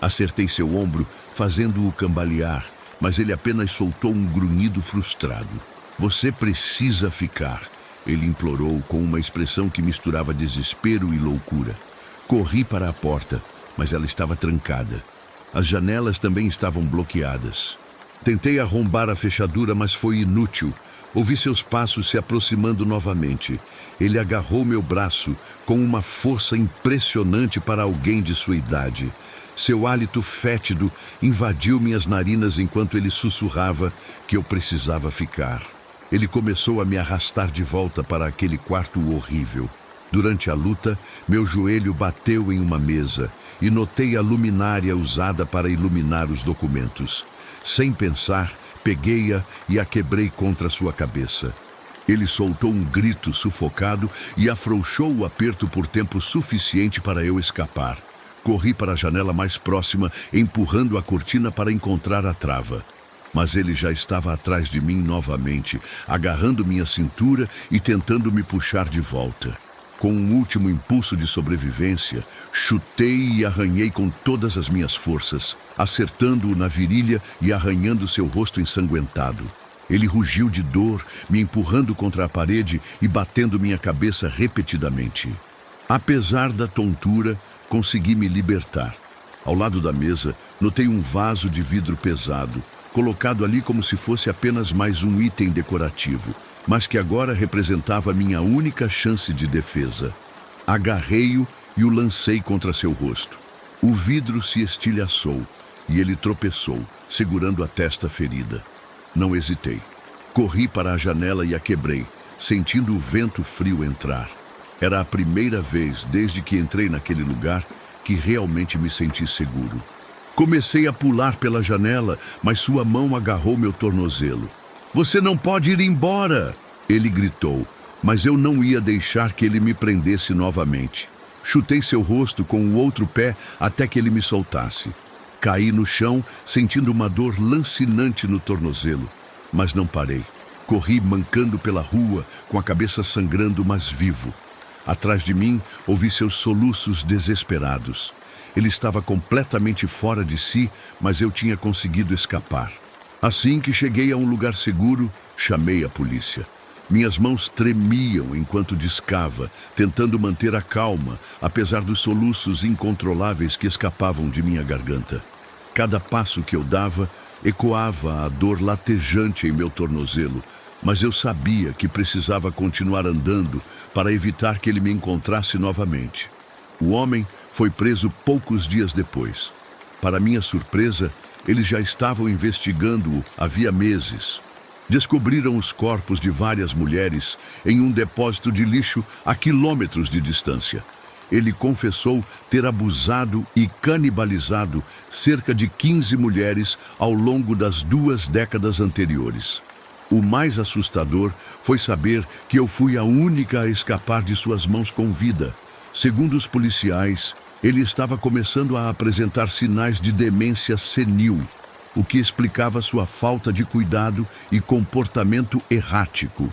Acertei seu ombro, fazendo-o cambalear, mas ele apenas soltou um grunhido frustrado. Você precisa ficar, ele implorou com uma expressão que misturava desespero e loucura. Corri para a porta, mas ela estava trancada. As janelas também estavam bloqueadas. Tentei arrombar a fechadura, mas foi inútil. Ouvi seus passos se aproximando novamente. Ele agarrou meu braço com uma força impressionante para alguém de sua idade. Seu hálito fétido invadiu minhas narinas enquanto ele sussurrava que eu precisava ficar. Ele começou a me arrastar de volta para aquele quarto horrível. Durante a luta, meu joelho bateu em uma mesa e notei a luminária usada para iluminar os documentos. Sem pensar, peguei-a e a quebrei contra sua cabeça. Ele soltou um grito sufocado e afrouxou o aperto por tempo suficiente para eu escapar. Corri para a janela mais próxima, empurrando a cortina para encontrar a trava. Mas ele já estava atrás de mim novamente, agarrando minha cintura e tentando me puxar de volta. Com um último impulso de sobrevivência, chutei e arranhei com todas as minhas forças, acertando-o na virilha e arranhando seu rosto ensanguentado. Ele rugiu de dor, me empurrando contra a parede e batendo minha cabeça repetidamente. Apesar da tontura, consegui me libertar. Ao lado da mesa, notei um vaso de vidro pesado, colocado ali como se fosse apenas mais um item decorativo, mas que agora representava minha única chance de defesa. Agarrei-o e o lancei contra seu rosto. O vidro se estilhaçou e ele tropeçou, segurando a testa ferida. Não hesitei. Corri para a janela e a quebrei, sentindo o vento frio entrar. Era a primeira vez desde que entrei naquele lugar que realmente me senti seguro. Comecei a pular pela janela, mas sua mão agarrou meu tornozelo. "Você não pode ir embora!" Ele gritou, mas eu não ia deixar que ele me prendesse novamente. Chutei seu rosto com o outro pé até que ele me soltasse. Caí no chão, sentindo uma dor lancinante no tornozelo, mas não parei. Corri mancando pela rua, com a cabeça sangrando, mas vivo. Atrás de mim, ouvi seus soluços desesperados. Ele estava completamente fora de si, mas eu tinha conseguido escapar. Assim que cheguei a um lugar seguro, chamei a polícia. Minhas mãos tremiam enquanto discava, tentando manter a calma, apesar dos soluços incontroláveis que escapavam de minha garganta. Cada passo que eu dava ecoava a dor latejante em meu tornozelo, mas eu sabia que precisava continuar andando para evitar que ele me encontrasse novamente. O homem foi preso poucos dias depois. Para minha surpresa, eles já estavam investigando-o havia meses. Descobriram os corpos de várias mulheres em um depósito de lixo a quilômetros de distância. Ele confessou ter abusado e canibalizado cerca de 15 mulheres ao longo das 2 décadas anteriores. O mais assustador foi saber que eu fui a única a escapar de suas mãos com vida. Segundo os policiais, ele estava começando a apresentar sinais de demência senil, o que explicava sua falta de cuidado e comportamento errático.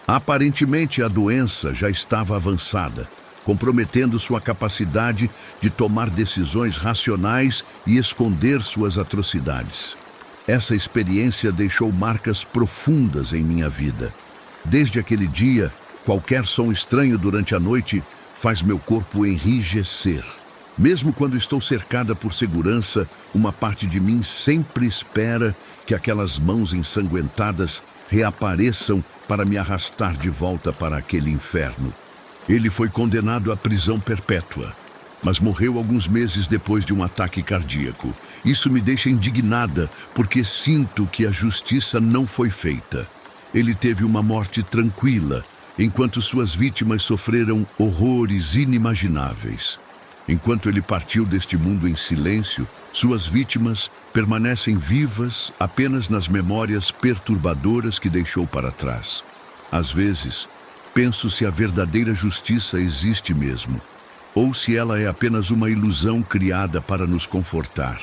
Aparentemente, a doença já estava avançada, comprometendo sua capacidade de tomar decisões racionais e esconder suas atrocidades. Essa experiência deixou marcas profundas em minha vida. Desde aquele dia, qualquer som estranho durante a noite faz meu corpo enrijecer. Mesmo quando estou cercada por segurança, uma parte de mim sempre espera que aquelas mãos ensanguentadas reapareçam para me arrastar de volta para aquele inferno. Ele foi condenado à prisão perpétua, mas morreu alguns meses depois de um ataque cardíaco. Isso me deixa indignada, porque sinto que a justiça não foi feita. Ele teve uma morte tranquila, enquanto suas vítimas sofreram horrores inimagináveis. Enquanto ele partiu deste mundo em silêncio, suas vítimas permanecem vivas apenas nas memórias perturbadoras que deixou para trás. Às vezes, penso se a verdadeira justiça existe mesmo, ou se ela é apenas uma ilusão criada para nos confortar.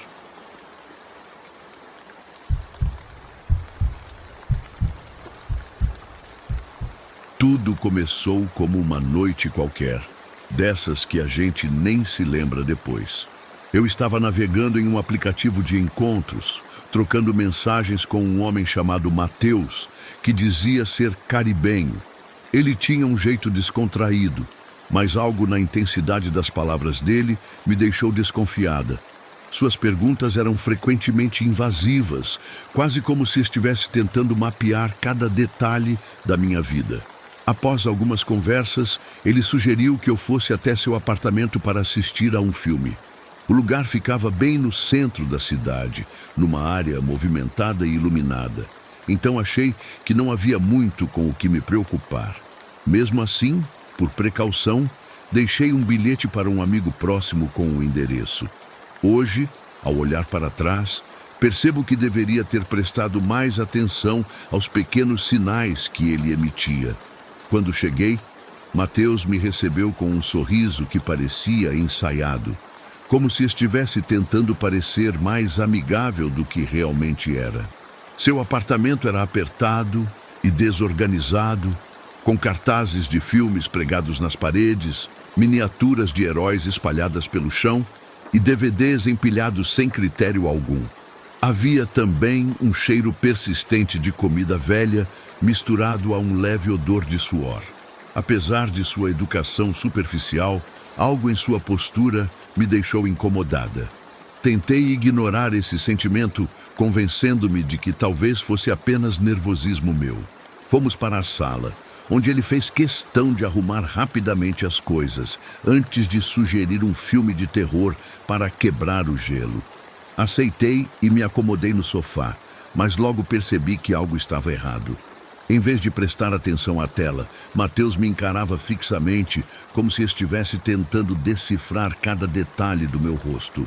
Tudo começou como uma noite qualquer, dessas que a gente nem se lembra depois. Eu estava navegando em um aplicativo de encontros, trocando mensagens com um homem chamado Mateus, que dizia ser caribenho. Ele tinha um jeito descontraído, mas algo na intensidade das palavras dele me deixou desconfiada. Suas perguntas eram frequentemente invasivas, quase como se estivesse tentando mapear cada detalhe da minha vida. Após algumas conversas, ele sugeriu que eu fosse até seu apartamento para assistir a um filme. O lugar ficava bem no centro da cidade, numa área movimentada e iluminada. Então achei que não havia muito com o que me preocupar. Mesmo assim, por precaução, deixei um bilhete para um amigo próximo com o endereço. Hoje, ao olhar para trás, percebo que deveria ter prestado mais atenção aos pequenos sinais que ele emitia. Quando cheguei, Mateus me recebeu com um sorriso que parecia ensaiado, como se estivesse tentando parecer mais amigável do que realmente era. Seu apartamento era apertado e desorganizado, com cartazes de filmes pregados nas paredes, miniaturas de heróis espalhadas pelo chão e DVDs empilhados sem critério algum. Havia também um cheiro persistente de comida velha, misturado a um leve odor de suor. Apesar de sua educação superficial, algo em sua postura me deixou incomodada. Tentei ignorar esse sentimento, convencendo-me de que talvez fosse apenas nervosismo meu. Fomos para a sala, onde ele fez questão de arrumar rapidamente as coisas, antes de sugerir um filme de terror para quebrar o gelo. Aceitei e me acomodei no sofá, mas logo percebi que algo estava errado. Em vez de prestar atenção à tela, Mateus me encarava fixamente, como se estivesse tentando decifrar cada detalhe do meu rosto.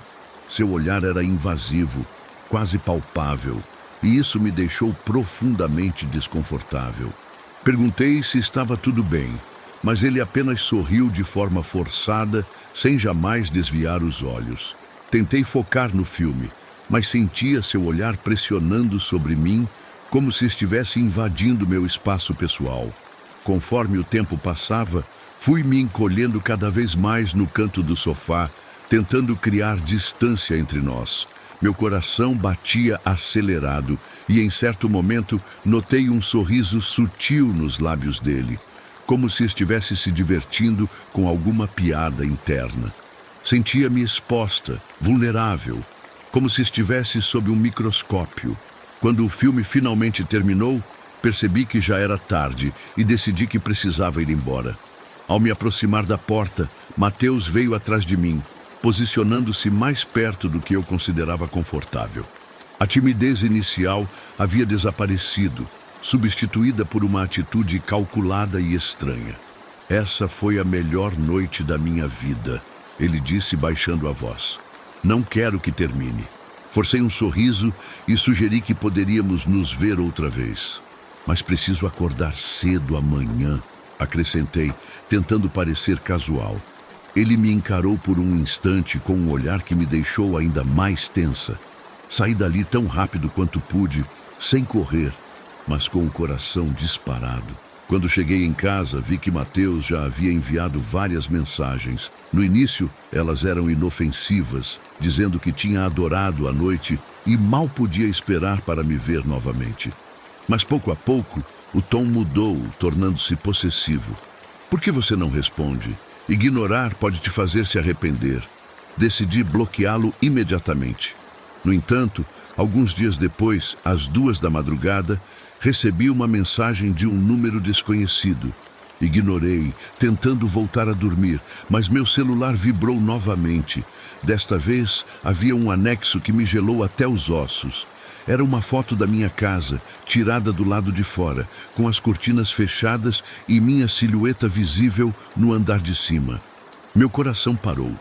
Seu olhar era invasivo, quase palpável, e isso me deixou profundamente desconfortável. Perguntei se estava tudo bem, mas ele apenas sorriu de forma forçada, sem jamais desviar os olhos. Tentei focar no filme, mas sentia seu olhar pressionando sobre mim, como se estivesse invadindo meu espaço pessoal. Conforme o tempo passava, fui me encolhendo cada vez mais no canto do sofá, tentando criar distância entre nós. Meu coração batia acelerado e, em certo momento, notei um sorriso sutil nos lábios dele, como se estivesse se divertindo com alguma piada interna. Sentia-me exposta, vulnerável, como se estivesse sob um microscópio. Quando o filme finalmente terminou, percebi que já era tarde e decidi que precisava ir embora. Ao me aproximar da porta, Mateus veio atrás de mim, posicionando-se mais perto do que eu considerava confortável. A timidez inicial havia desaparecido, substituída por uma atitude calculada e estranha. Essa foi a melhor noite da minha vida, ele disse baixando a voz. Não quero que termine. Forcei um sorriso e sugeri que poderíamos nos ver outra vez. Mas preciso acordar cedo amanhã, acrescentei, tentando parecer casual. Ele me encarou por um instante com um olhar que me deixou ainda mais tensa. Saí dali tão rápido quanto pude, sem correr, mas com o coração disparado. Quando cheguei em casa, vi que Mateus já havia enviado várias mensagens. No início, elas eram inofensivas, dizendo que tinha adorado a noite e mal podia esperar para me ver novamente. Mas pouco a pouco, o tom mudou, tornando-se possessivo. Por que você não responde? Ignorar pode te fazer se arrepender. Decidi bloqueá-lo imediatamente. No entanto, alguns dias depois, às 2 da madrugada, recebi uma mensagem de um número desconhecido. Ignorei, tentando voltar a dormir, mas meu celular vibrou novamente. Desta vez, havia um anexo que me gelou até os ossos. Era uma foto da minha casa, tirada do lado de fora, com as cortinas fechadas e minha silhueta visível no andar de cima. Meu coração parou.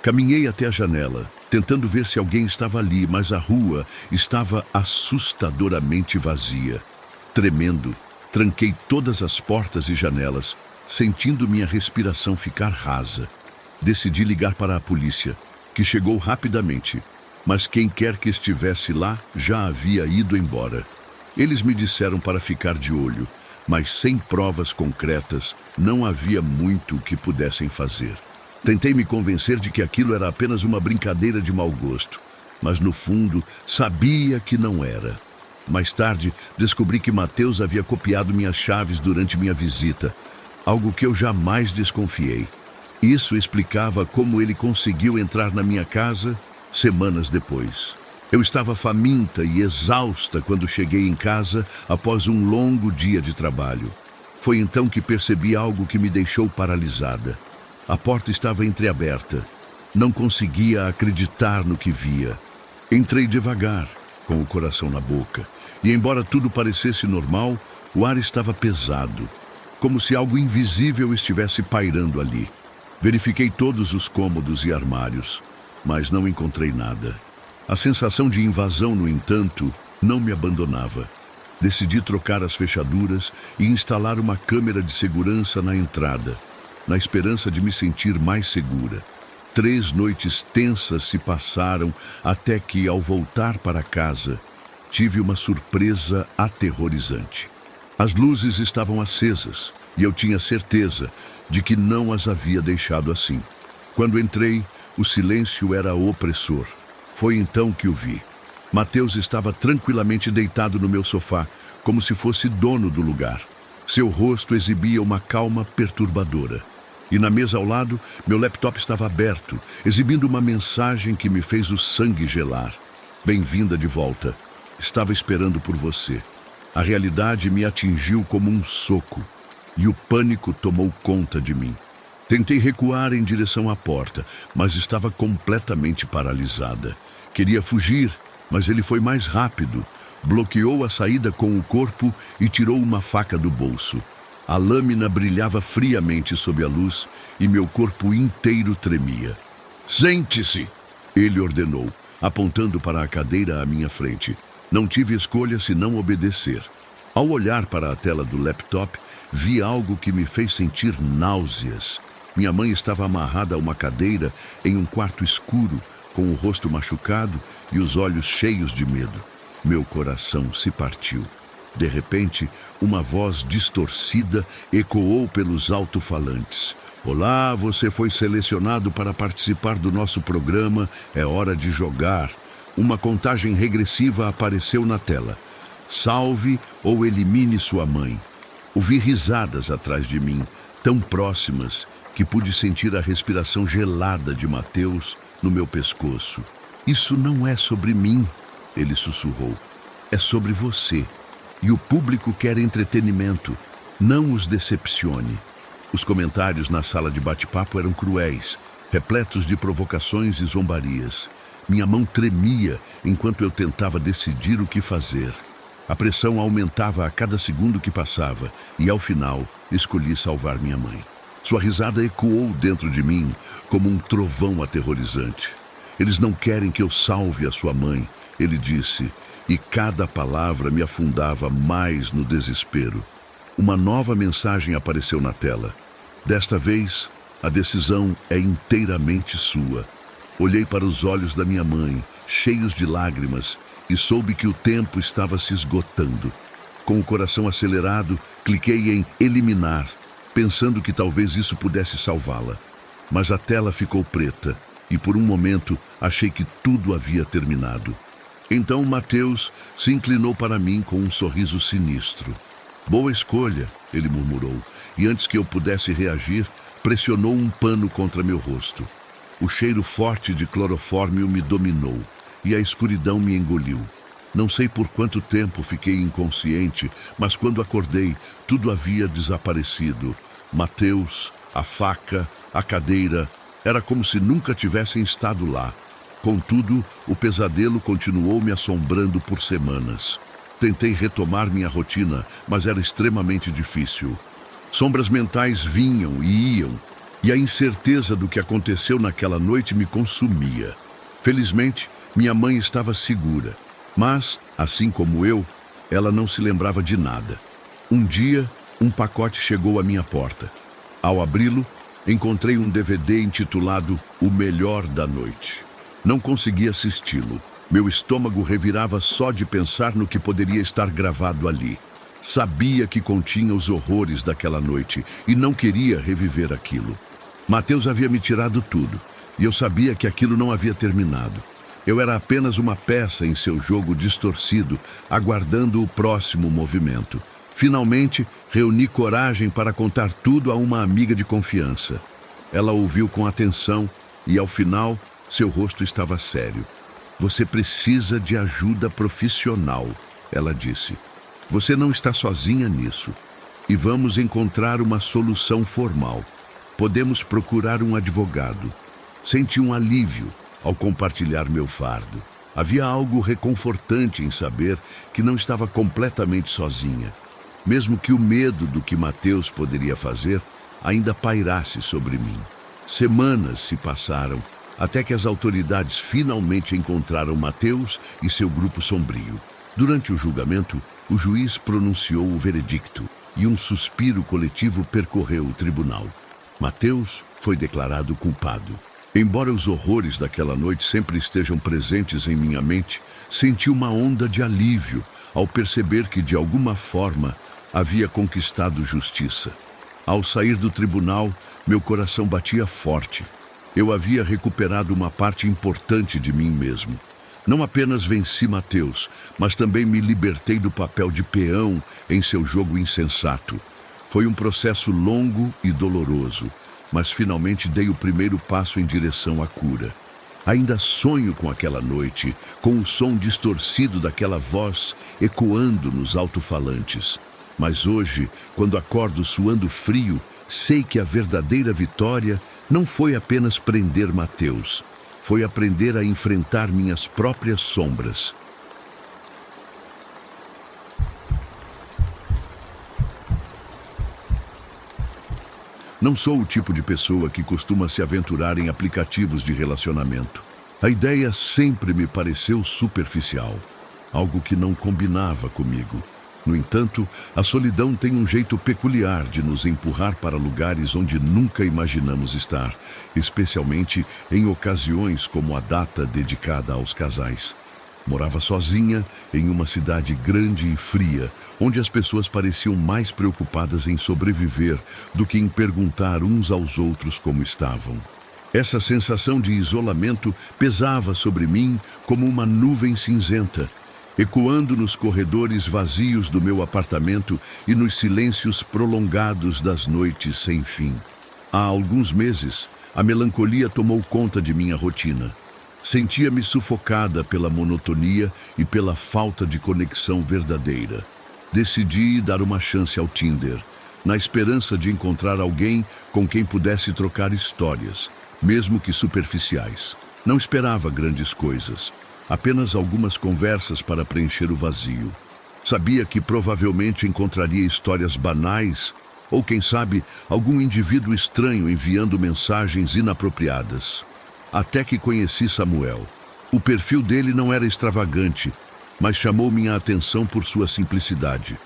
Caminhei até a janela, tentando ver se alguém estava ali, mas a rua estava assustadoramente vazia. Tremendo, tranquei todas as portas e janelas, sentindo minha respiração ficar rasa. Decidi ligar para a polícia, que chegou rapidamente. Mas quem quer que estivesse lá já havia ido embora. Eles me disseram para ficar de olho, mas sem provas concretas não havia muito que pudessem fazer. Tentei me convencer de que aquilo era apenas uma brincadeira de mau gosto, mas no fundo sabia que não era. Mais tarde, descobri que Mateus havia copiado minhas chaves durante minha visita, algo que eu jamais desconfiei. Isso explicava como ele conseguiu entrar na minha casa semanas depois. Eu estava faminta e exausta quando cheguei em casa após um longo dia de trabalho. Foi então que percebi algo que me deixou paralisada. A porta estava entreaberta. Não conseguia acreditar no que via. Entrei devagar, com o coração na boca, e embora tudo parecesse normal, o ar estava pesado, como se algo invisível estivesse pairando ali. Verifiquei todos os cômodos e armários, mas não encontrei nada. A sensação de invasão, no entanto, não me abandonava. Decidi trocar as fechaduras e instalar uma câmera de segurança na entrada, na esperança de me sentir mais segura. 3 noites tensas se passaram até que, ao voltar para casa, tive uma surpresa aterrorizante. As luzes estavam acesas, e eu tinha certeza de que não as havia deixado assim. Quando entrei, o silêncio era opressor. Foi então que o vi. Mateus estava tranquilamente deitado no meu sofá, como se fosse dono do lugar. Seu rosto exibia uma calma perturbadora. E na mesa ao lado, meu laptop estava aberto, exibindo uma mensagem que me fez o sangue gelar. Bem-vinda de volta. Estava esperando por você. A realidade me atingiu como um soco, e o pânico tomou conta de mim. Tentei recuar em direção à porta, mas estava completamente paralisada. Queria fugir, mas ele foi mais rápido. Bloqueou a saída com o corpo e tirou uma faca do bolso. A lâmina brilhava friamente sob a luz e meu corpo inteiro tremia. "Sente-se!" ele ordenou, apontando para a cadeira à minha frente. Não tive escolha senão obedecer. Ao olhar para a tela do laptop, vi algo que me fez sentir náuseas. Minha mãe estava amarrada a uma cadeira em um quarto escuro, com o rosto machucado e os olhos cheios de medo. Meu coração se partiu. De repente, uma voz distorcida ecoou pelos alto-falantes. "Olá, você foi selecionado para participar do nosso programa. É hora de jogar." Uma contagem regressiva apareceu na tela. "Salve ou elimine sua mãe." Ouvi risadas atrás de mim, tão próximas que pude sentir a respiração gelada de Mateus no meu pescoço. "Isso não é sobre mim", ele sussurrou. "É sobre você. E o público quer entretenimento. Não os decepcione." Os comentários na sala de bate-papo eram cruéis, repletos de provocações e zombarias. Minha mão tremia enquanto eu tentava decidir o que fazer. A pressão aumentava a cada segundo que passava e, ao final, escolhi salvar minha mãe. Sua risada ecoou dentro de mim como um trovão aterrorizante. "Eles não querem que eu salve a sua mãe", ele disse, e cada palavra me afundava mais no desespero. Uma nova mensagem apareceu na tela. "Desta vez, a decisão é inteiramente sua." Olhei para os olhos da minha mãe, cheios de lágrimas, e soube que o tempo estava se esgotando. Com o coração acelerado, cliquei em eliminar, pensando que talvez isso pudesse salvá-la. Mas a tela ficou preta, e por um momento achei que tudo havia terminado. Então Mateus se inclinou para mim com um sorriso sinistro. "Boa escolha", ele murmurou, e antes que eu pudesse reagir, pressionou um pano contra meu rosto. O cheiro forte de clorofórmio me dominou, e a escuridão me engoliu. Não sei por quanto tempo fiquei inconsciente, mas quando acordei, tudo havia desaparecido. Mateus, a faca, a cadeira, era como se nunca tivessem estado lá. Contudo, o pesadelo continuou me assombrando por semanas. Tentei retomar minha rotina, mas era extremamente difícil. Sombras mentais vinham e iam, e a incerteza do que aconteceu naquela noite me consumia. Felizmente, minha mãe estava segura, mas, assim como eu, ela não se lembrava de nada. Um dia, um pacote chegou à minha porta. Ao abri-lo, encontrei um DVD intitulado O Melhor da Noite. Não consegui assisti-lo. Meu estômago revirava só de pensar no que poderia estar gravado ali. Sabia que continha os horrores daquela noite e não queria reviver aquilo. Mateus havia me tirado tudo, e eu sabia que aquilo não havia terminado. Eu era apenas uma peça em seu jogo distorcido, aguardando o próximo movimento. Finalmente, reuni coragem para contar tudo a uma amiga de confiança. Ela ouviu com atenção e, ao final, seu rosto estava sério. "Você precisa de ajuda profissional", ela disse. "Você não está sozinha nisso. E vamos encontrar uma solução formal. Podemos procurar um advogado." Senti um alívio ao compartilhar meu fardo. Havia algo reconfortante em saber que não estava completamente sozinha, mesmo que o medo do que Mateus poderia fazer ainda pairasse sobre mim. Semanas se passaram até que as autoridades finalmente encontraram Mateus e seu grupo sombrio. Durante o julgamento, o juiz pronunciou o veredicto e um suspiro coletivo percorreu o tribunal. Mateus foi declarado culpado. Embora os horrores daquela noite sempre estejam presentes em minha mente, senti uma onda de alívio ao perceber que, de alguma forma, havia conquistado justiça. Ao sair do tribunal, meu coração batia forte. Eu havia recuperado uma parte importante de mim mesmo. Não apenas venci Mateus, mas também me libertei do papel de peão em seu jogo insensato. Foi um processo longo e doloroso, mas finalmente dei o primeiro passo em direção à cura. Ainda sonho com aquela noite, com o som distorcido daquela voz ecoando nos alto-falantes. Mas hoje, quando acordo suando frio, sei que a verdadeira vitória não foi apenas prender Mateus, foi aprender a enfrentar minhas próprias sombras. Não sou o tipo de pessoa que costuma se aventurar em aplicativos de relacionamento. A ideia sempre me pareceu superficial, algo que não combinava comigo. No entanto, a solidão tem um jeito peculiar de nos empurrar para lugares onde nunca imaginamos estar, especialmente em ocasiões como a data dedicada aos casais. Morava sozinha em uma cidade grande e fria, onde as pessoas pareciam mais preocupadas em sobreviver do que em perguntar uns aos outros como estavam. Essa sensação de isolamento pesava sobre mim como uma nuvem cinzenta, ecoando nos corredores vazios do meu apartamento e nos silêncios prolongados das noites sem fim. Há alguns meses, a melancolia tomou conta de minha rotina. Sentia-me sufocada pela monotonia e pela falta de conexão verdadeira. Decidi dar uma chance ao Tinder, na esperança de encontrar alguém com quem pudesse trocar histórias, mesmo que superficiais. Não esperava grandes coisas, apenas algumas conversas para preencher o vazio. Sabia que provavelmente encontraria histórias banais ou, quem sabe, algum indivíduo estranho enviando mensagens inapropriadas. Até que conheci Samuel. O perfil dele não era extravagante, mas chamou minha atenção por sua simplicidade.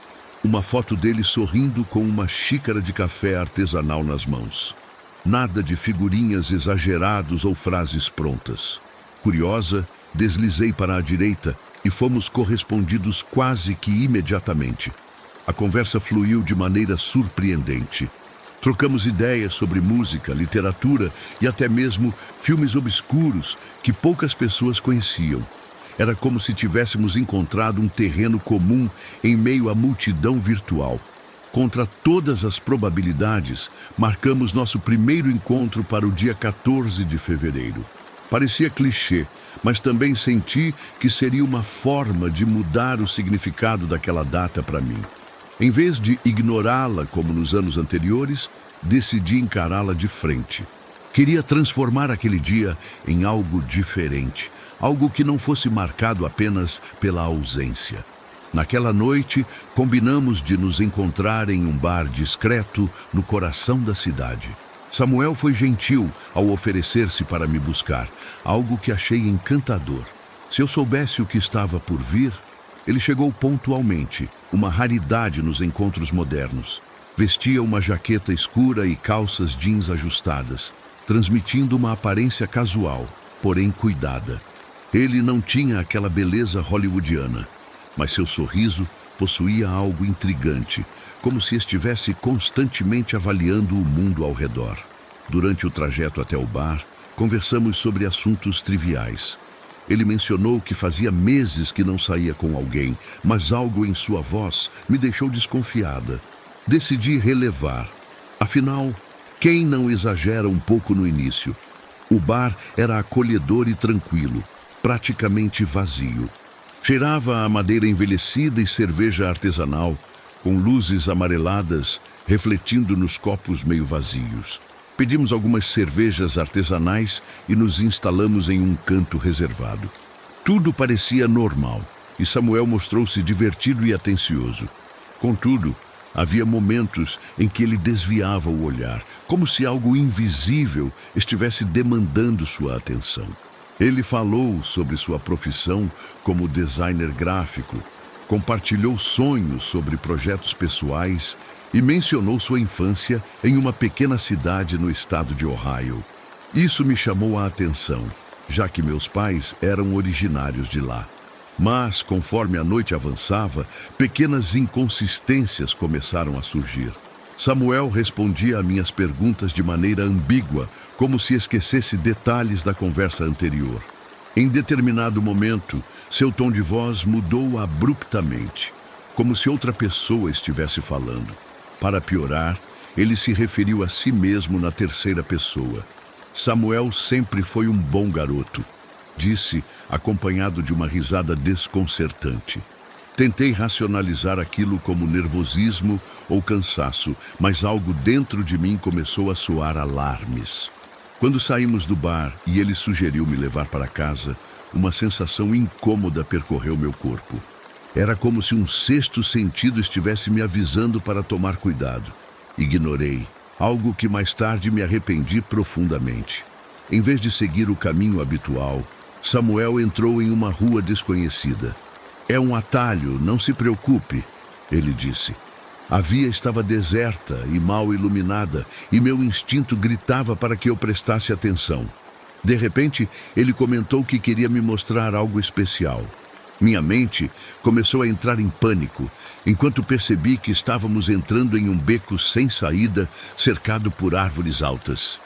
Uma foto dele sorrindo com uma xícara de café artesanal nas mãos. Nada de figurinhas exageradas ou frases prontas. Curiosa, deslizei para a direita e fomos correspondidos quase que imediatamente. A conversa fluiu de maneira surpreendente. Trocamos ideias sobre música, literatura e até mesmo filmes obscuros que poucas pessoas conheciam. Era como se tivéssemos encontrado um terreno comum em meio à multidão virtual. Contra todas as probabilidades, marcamos nosso primeiro encontro para o dia 14 de fevereiro. Parecia clichê, mas também senti que seria uma forma de mudar o significado daquela data para mim. Em vez de ignorá-la como nos anos anteriores, decidi encará-la de frente. Queria transformar aquele dia em algo diferente, algo que não fosse marcado apenas pela ausência. Naquela noite, combinamos de nos encontrar em um bar discreto no coração da cidade. Samuel foi gentil ao oferecer-se para me buscar, algo que achei encantador. Se eu soubesse o que estava por vir, ele chegou pontualmente, uma raridade nos encontros modernos. Vestia uma jaqueta escura e calças jeans ajustadas, transmitindo uma aparência casual, porém cuidada. Ele não tinha aquela beleza hollywoodiana, mas seu sorriso possuía algo intrigante, como se estivesse constantemente avaliando o mundo ao redor. Durante o trajeto até o bar, conversamos sobre assuntos triviais. Ele mencionou que fazia meses que não saía com alguém, mas algo em sua voz me deixou desconfiada. Decidi relevar. Afinal, quem não exagera um pouco no início? O bar era acolhedor e tranquilo, praticamente vazio. Cheirava a madeira envelhecida e cerveja artesanal, com luzes amareladas refletindo nos copos meio vazios. Pedimos algumas cervejas artesanais e nos instalamos em um canto reservado. Tudo parecia normal e Samuel mostrou-se divertido e atencioso. Contudo, havia momentos em que ele desviava o olhar, como se algo invisível estivesse demandando sua atenção. Ele falou sobre sua profissão como designer gráfico, compartilhou sonhos sobre projetos pessoais e mencionou sua infância em uma pequena cidade no estado de Ohio. Isso me chamou a atenção, já que meus pais eram originários de lá. Mas, conforme a noite avançava, pequenas inconsistências começaram a surgir. Samuel respondia a minhas perguntas de maneira ambígua, como se esquecesse detalhes da conversa anterior. Em determinado momento, seu tom de voz mudou abruptamente, como se outra pessoa estivesse falando. Para piorar, ele se referiu a si mesmo na terceira pessoa. Samuel sempre foi um bom garoto, disse, acompanhado de uma risada desconcertante. Tentei racionalizar aquilo como nervosismo ou cansaço, mas algo dentro de mim começou a soar alarmes. Quando saímos do bar e ele sugeriu me levar para casa, uma sensação incômoda percorreu meu corpo. Era como se um sexto sentido estivesse me avisando para tomar cuidado. Ignorei, algo que mais tarde me arrependi profundamente. Em vez de seguir o caminho habitual, Samuel entrou em uma rua desconhecida. É um atalho, não se preocupe, ele disse. A via estava deserta e mal iluminada, e meu instinto gritava para que eu prestasse atenção. De repente, ele comentou que queria me mostrar algo especial. Minha mente começou a entrar em pânico, enquanto percebi que estávamos entrando em um beco sem saída, cercado por árvores altas.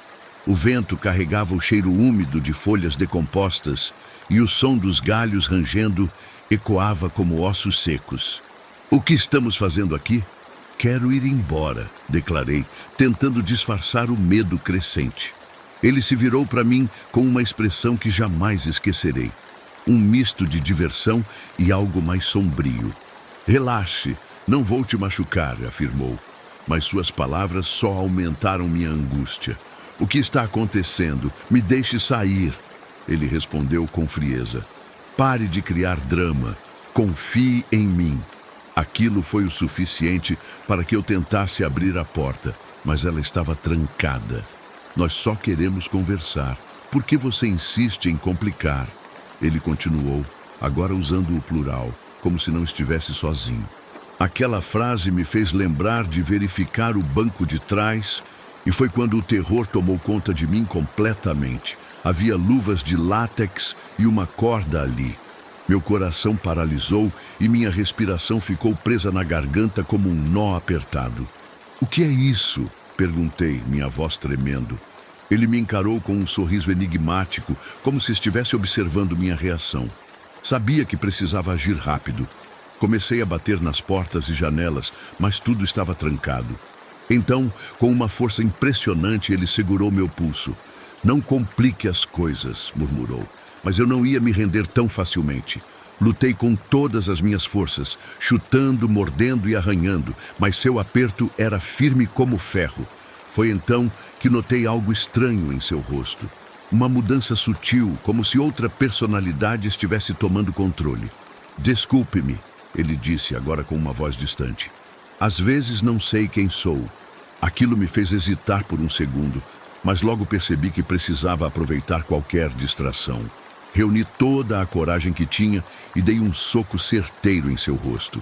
O vento carregava o cheiro úmido de folhas decompostas, e o som dos galhos rangendo ecoava como ossos secos. O que estamos fazendo aqui? Quero ir embora, declarei, tentando disfarçar o medo crescente. Ele se virou para mim com uma expressão que jamais esquecerei. Um misto de diversão e algo mais sombrio. Relaxe, não vou te machucar, afirmou. Mas suas palavras só aumentaram minha angústia. O que está acontecendo? Me deixe sair. Ele respondeu com frieza. Pare de criar drama. Confie em mim. Aquilo foi o suficiente para que eu tentasse abrir a porta, mas ela estava trancada. Nós só queremos conversar. Por que você insiste em complicar? Ele continuou, agora usando o plural, como se não estivesse sozinho. Aquela frase me fez lembrar de verificar o banco de trás, e foi quando o terror tomou conta de mim completamente. Havia luvas de látex e uma corda ali. Meu coração paralisou e minha respiração ficou presa na garganta como um nó apertado. O que é isso? Perguntei, minha voz tremendo. Ele me encarou com um sorriso enigmático, como se estivesse observando minha reação. Sabia que precisava agir rápido. Comecei a bater nas portas e janelas, mas tudo estava trancado. Então, com uma força impressionante, ele segurou meu pulso. Não complique as coisas, murmurou. Mas eu não ia me render tão facilmente. Lutei com todas as minhas forças, chutando, mordendo e arranhando, mas seu aperto era firme como ferro. Foi então que notei algo estranho em seu rosto. Uma mudança sutil, como se outra personalidade estivesse tomando controle. Desculpe-me, ele disse, agora com uma voz distante. Às vezes não sei quem sou. Aquilo me fez hesitar por um segundo, mas logo percebi que precisava aproveitar qualquer distração. Reuni toda a coragem que tinha e dei um soco certeiro em seu rosto.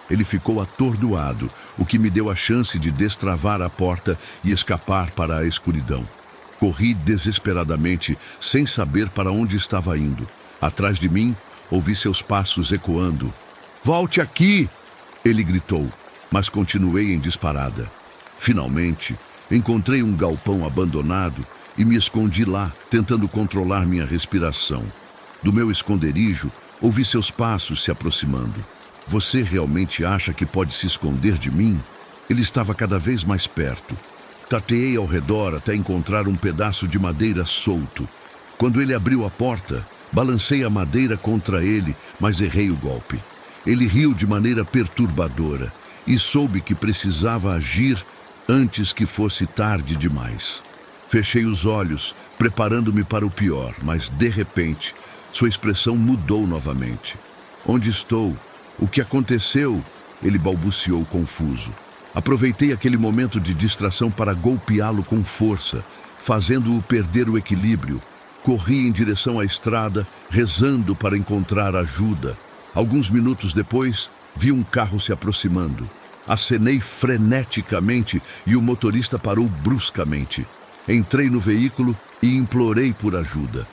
Ele ficou atordoado, o que me deu a chance de destravar a porta e escapar para a escuridão. Corri desesperadamente, sem saber para onde estava indo. Atrás de mim, ouvi seus passos ecoando. "Volte aqui!" ele gritou, mas continuei em disparada. Finalmente, encontrei um galpão abandonado e me escondi lá, tentando controlar minha respiração. Do meu esconderijo, ouvi seus passos se aproximando. "Você realmente acha que pode se esconder de mim?" Ele estava cada vez mais perto. Tateei ao redor até encontrar um pedaço de madeira solto. Quando ele abriu a porta, balancei a madeira contra ele, mas errei o golpe. Ele riu de maneira perturbadora e soube que precisava agir antes que fosse tarde demais. Fechei os olhos, preparando-me para o pior, mas, de repente, sua expressão mudou novamente. "Onde estou? O que aconteceu?" Ele balbuciou confuso. Aproveitei aquele momento de distração para golpeá-lo com força, fazendo-o perder o equilíbrio. Corri em direção à estrada, rezando para encontrar ajuda. Alguns minutos depois, vi um carro se aproximando. Acenei freneticamente e o motorista parou bruscamente. Entrei no veículo e implorei por ajuda.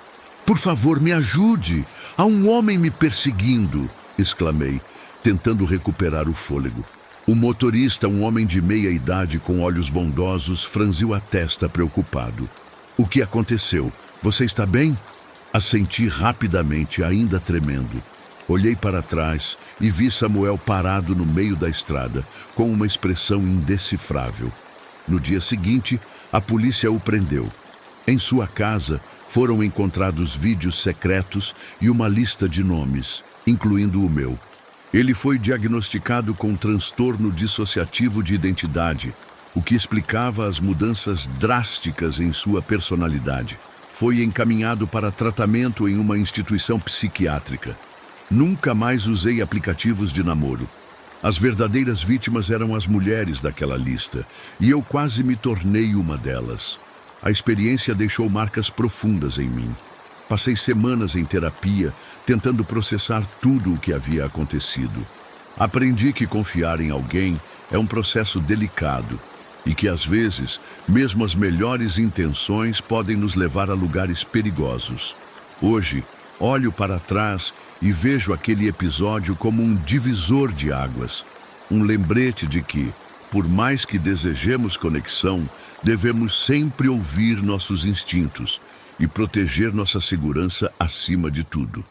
"Por favor, me ajude! Há um homem me perseguindo!" exclamei, tentando recuperar o fôlego. O motorista, um homem de meia idade com olhos bondosos, franziu a testa preocupado. O que aconteceu? Você está bem? Assenti rapidamente, ainda tremendo. Olhei para trás e vi Samuel parado no meio da estrada, com uma expressão indecifrável. No dia seguinte, a polícia o prendeu. Em sua casa, foram encontrados vídeos secretos e uma lista de nomes, incluindo o meu. Ele foi diagnosticado com transtorno dissociativo de identidade, o que explicava as mudanças drásticas em sua personalidade. Foi encaminhado para tratamento em uma instituição psiquiátrica. Nunca mais usei aplicativos de namoro. As verdadeiras vítimas eram as mulheres daquela lista, e eu quase me tornei uma delas. A experiência deixou marcas profundas em mim. Passei semanas em terapia, tentando processar tudo o que havia acontecido. Aprendi que confiar em alguém é um processo delicado e que, às vezes, mesmo as melhores intenções podem nos levar a lugares perigosos. Hoje, olho para trás e vejo aquele episódio como um divisor de águas, um lembrete de que, por mais que desejemos conexão, devemos sempre ouvir nossos instintos e proteger nossa segurança acima de tudo.